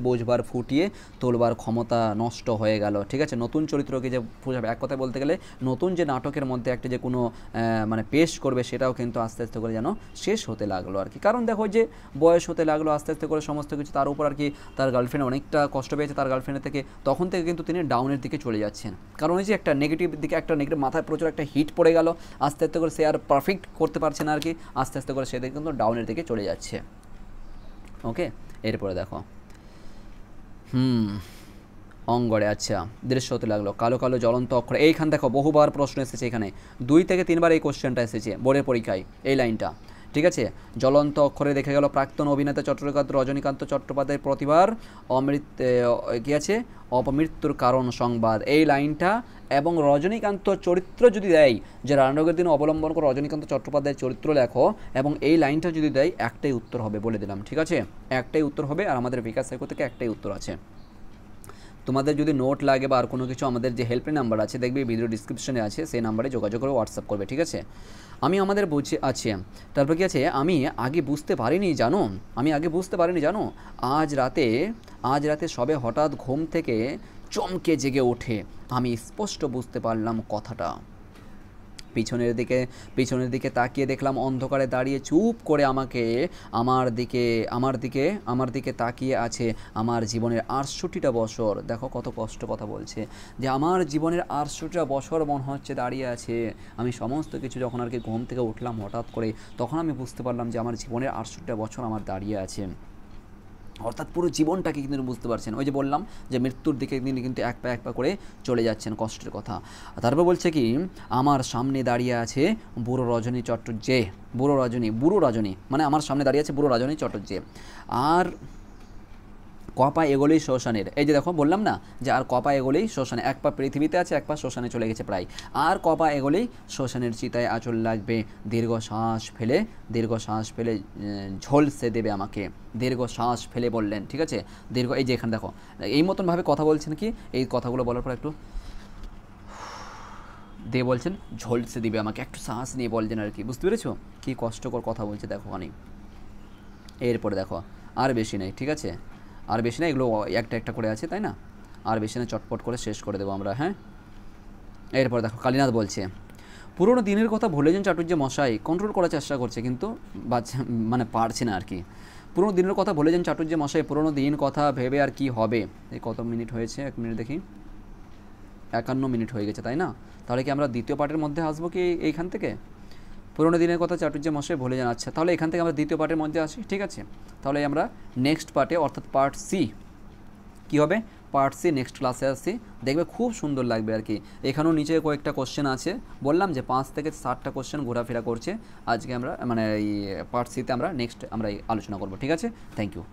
বুঝবার ফুটিয়ে তোলবার ক্ষমতা নষ্ট হয়ে গেল, ঠিক আছে। নতুন চরিত্রকে যে বুঝাবে, এক কথায় বলতে গেলে নতুন যে নাটকের মধ্যে একটা যে কোনো মানে পেশ করবে, সেটাও কিন্তু আস্তে আস্তে করে যেন শেষ হতে লাগলো আর কি। কারণ দেখো যে বয়স হতে লাগলো আস্তে আস্তে করে সমস্ত কিছু, তার উপর আর কি তার গার্লফ্রেন্ড অনেকটা কষ্ট পেয়েছে তার গার্লফ্রেন্ডের থেকে, তখন থেকে কিন্তু তিনি ডাউনের দিকে চলে যাচ্ছেন। কারণ ওই যে একটা নেগেটিভ দিকে, একটা নেগেটিভ মাথায় প্রচুর একটা হিট পড়ে গেল, আস্তে আস্তে করে সে আর পারফেক্ট করতে পারছে না আর কি, আস্তে আস্তে করে সে কিন্তু ডাউনের দিকে চলে যাচ্ছে। ওকে, এরপরে দেখো অঙ্গরে, আচ্ছা, দৃশ্য হতে লাগলো, কালো কালো জ্বলন্ত অক্ষর। এইখান দেখো বহুবার প্রশ্ন এসেছে, এখানে 2 থেকে 3 বার এই কোশ্চেনটা এসেছে বোর্ডের পরীক্ষায়, এই লাইনটা, ঠিক আছে। জ্বলন্ত অক্ষরে দেখে গেল প্রাক্তন অভিনেতা রজনীকান্ত চট্টোপাধ্যায়ের প্রতিভার কী আছে, অপমৃত্যুর কারণ সংবাদ, এই লাইনটা। এবং রজনীকান্ত চরিত্র যদি দেয়, যে রান্নাঘরের দিন অবলম্বন করে রজনীকান্ত চট্টোপাধ্যায়ের চরিত্র লেখো, এবং এই লাইনটা যদি দেয়, একটাই উত্তর হবে, বলে দিলাম, ঠিক আছে, একটাই উত্তর হবে। আর আমাদের বিকাশ সাইকো থেকে একটাই উত্তর আছে। তোমাদের যদি নোট লাগে বা আর কোনো কিছু, আমাদের যে হেল্পলাইন নাম্বার আছে দেখবে ভিডিও ডিসক্রিপশনে আছে, সেই নাম্বারে যোগাযোগ করে হোয়াটসঅ্যাপ করবে, ঠিক আছে। আমি আমাদের বুঝে আছে, তারপর কি আছে, আমি আগে বুঝতে পারিনি জানো, আজ রাতে সবে হঠাৎ ঘুম থেকে চমকে জেগে ওঠে আমি স্পষ্ট বুঝতে পারলাম কথাটা। পিছনের দিকে তাকিয়ে দেখলাম অন্ধকারে দাঁড়িয়ে চুপ করে আমার দিকে তাকিয়ে আছে আমার জীবনের 68টা বছর। দেখো কত কষ্ট কথা বলছে, যে আমার জীবনের 68টা বছর মনে হচ্ছে দাঁড়িয়ে আছে। আমি সমস্ত কিছু যখন আর কি ঘুম থেকে উঠলাম হঠাৎ করে, তখন আমি বুঝতে পারলাম যে আমার জীবনের 68টা বছর আমার দাঁড়িয়ে আছে। অর্থাৎ পুরো জীবনটাকে কিন্তু বুঝতে পারছেন। ওই যে বললাম যে মৃত্যুর দিকে তিনি কিন্তু এক পা করে চলে যাচ্ছেন, কষ্টের কথা। তারপর বলছে কি, আমার সামনে দাঁড়িয়ে আছে বুড়ো রজনী, মানে আমার সামনে দাঁড়িয়ে আছে বুড়ো রজনী চট্টোপাধ্যায়। আর কপা এগোলেই শ্মশানের, এই যে দেখো বললাম না যে আর কপা এগোলেই শ্মশানে, এক পা পৃথিবীতে আছে, এক পা শ্মশানে চলে গেছে প্রায়। আর কপা এগোলেই শ্মশানের চিতায় আঁচল লাগবে, দীর্ঘ শ্বাস ফেলে ঝলসে দেবে আমাকে, দীর্ঘ শ্বাস ফেলে বললেন, ঠিক আছে, দীর্ঘ, এই যে এখানে দেখো এই মতনভাবে কথা বলছেন কি, এই কথাগুলো বলার পর একটু দিয়ে বলছেন ঝলসে দিবে আমাকে, একটু শ্বাস নিয়ে বলছেন আর কি, বুঝতে পেরেছো কী কষ্টকর কথা বলছে দেখো অনেক। এরপরে দেখো আর বেশি নেই, ঠিক আছে, আর বেশি না, এগুলো একটা করে আছে, তাই না, আর বেশি না, চটপট করে শেষ করে দেবো আমরা, হ্যাঁ। এরপর দেখো কালীনাথ বলছে, পুরোনো দিনের কথা ভুলে যান চাটুর্যে মশাই, কন্ট্রোল করার চেষ্টা করছে কিন্তু মানে পারছে না আর কি। পুরোনো দিনের কথা ভুলে যান চাটুর্যে মশাই, পুরোনো দিন কথা ভেবে আর কি হবে। এই কত মিনিট হয়েছে, 1 মিনিট দেখি, 51 মিনিট হয়ে গেছে, তাই না। তাহলে কি আমরা দ্বিতীয় পার্টের মধ্যে আসবো কি এইখান থেকে, পুরোনো দিনের কথা চাটুর্যে মশাই ভুলে যান, আচ্ছা তাহলে এখান থেকে আমরা দ্বিতীয় পার্টের মধ্যে আসি, ঠিক আছে। তাহলে আমরা নেক্সট পার্টে অর্থাৎ পার্ট সি কী হবে, পার্ট সি নেক্সট ক্লাসে আসছি, দেখবে খুব সুন্দর লাগবে আর কি। এখানেও নিচে কয়েকটা কোশ্চেন আছে, বললাম যে 5 থেকে 7টা কোশ্চেন ঘোরাফেরা করছে। আজকে আমরা মানে এই পার্ট সিতে আমরা নেক্সট আমরা আলোচনা করব, ঠিক আছে। Thank you.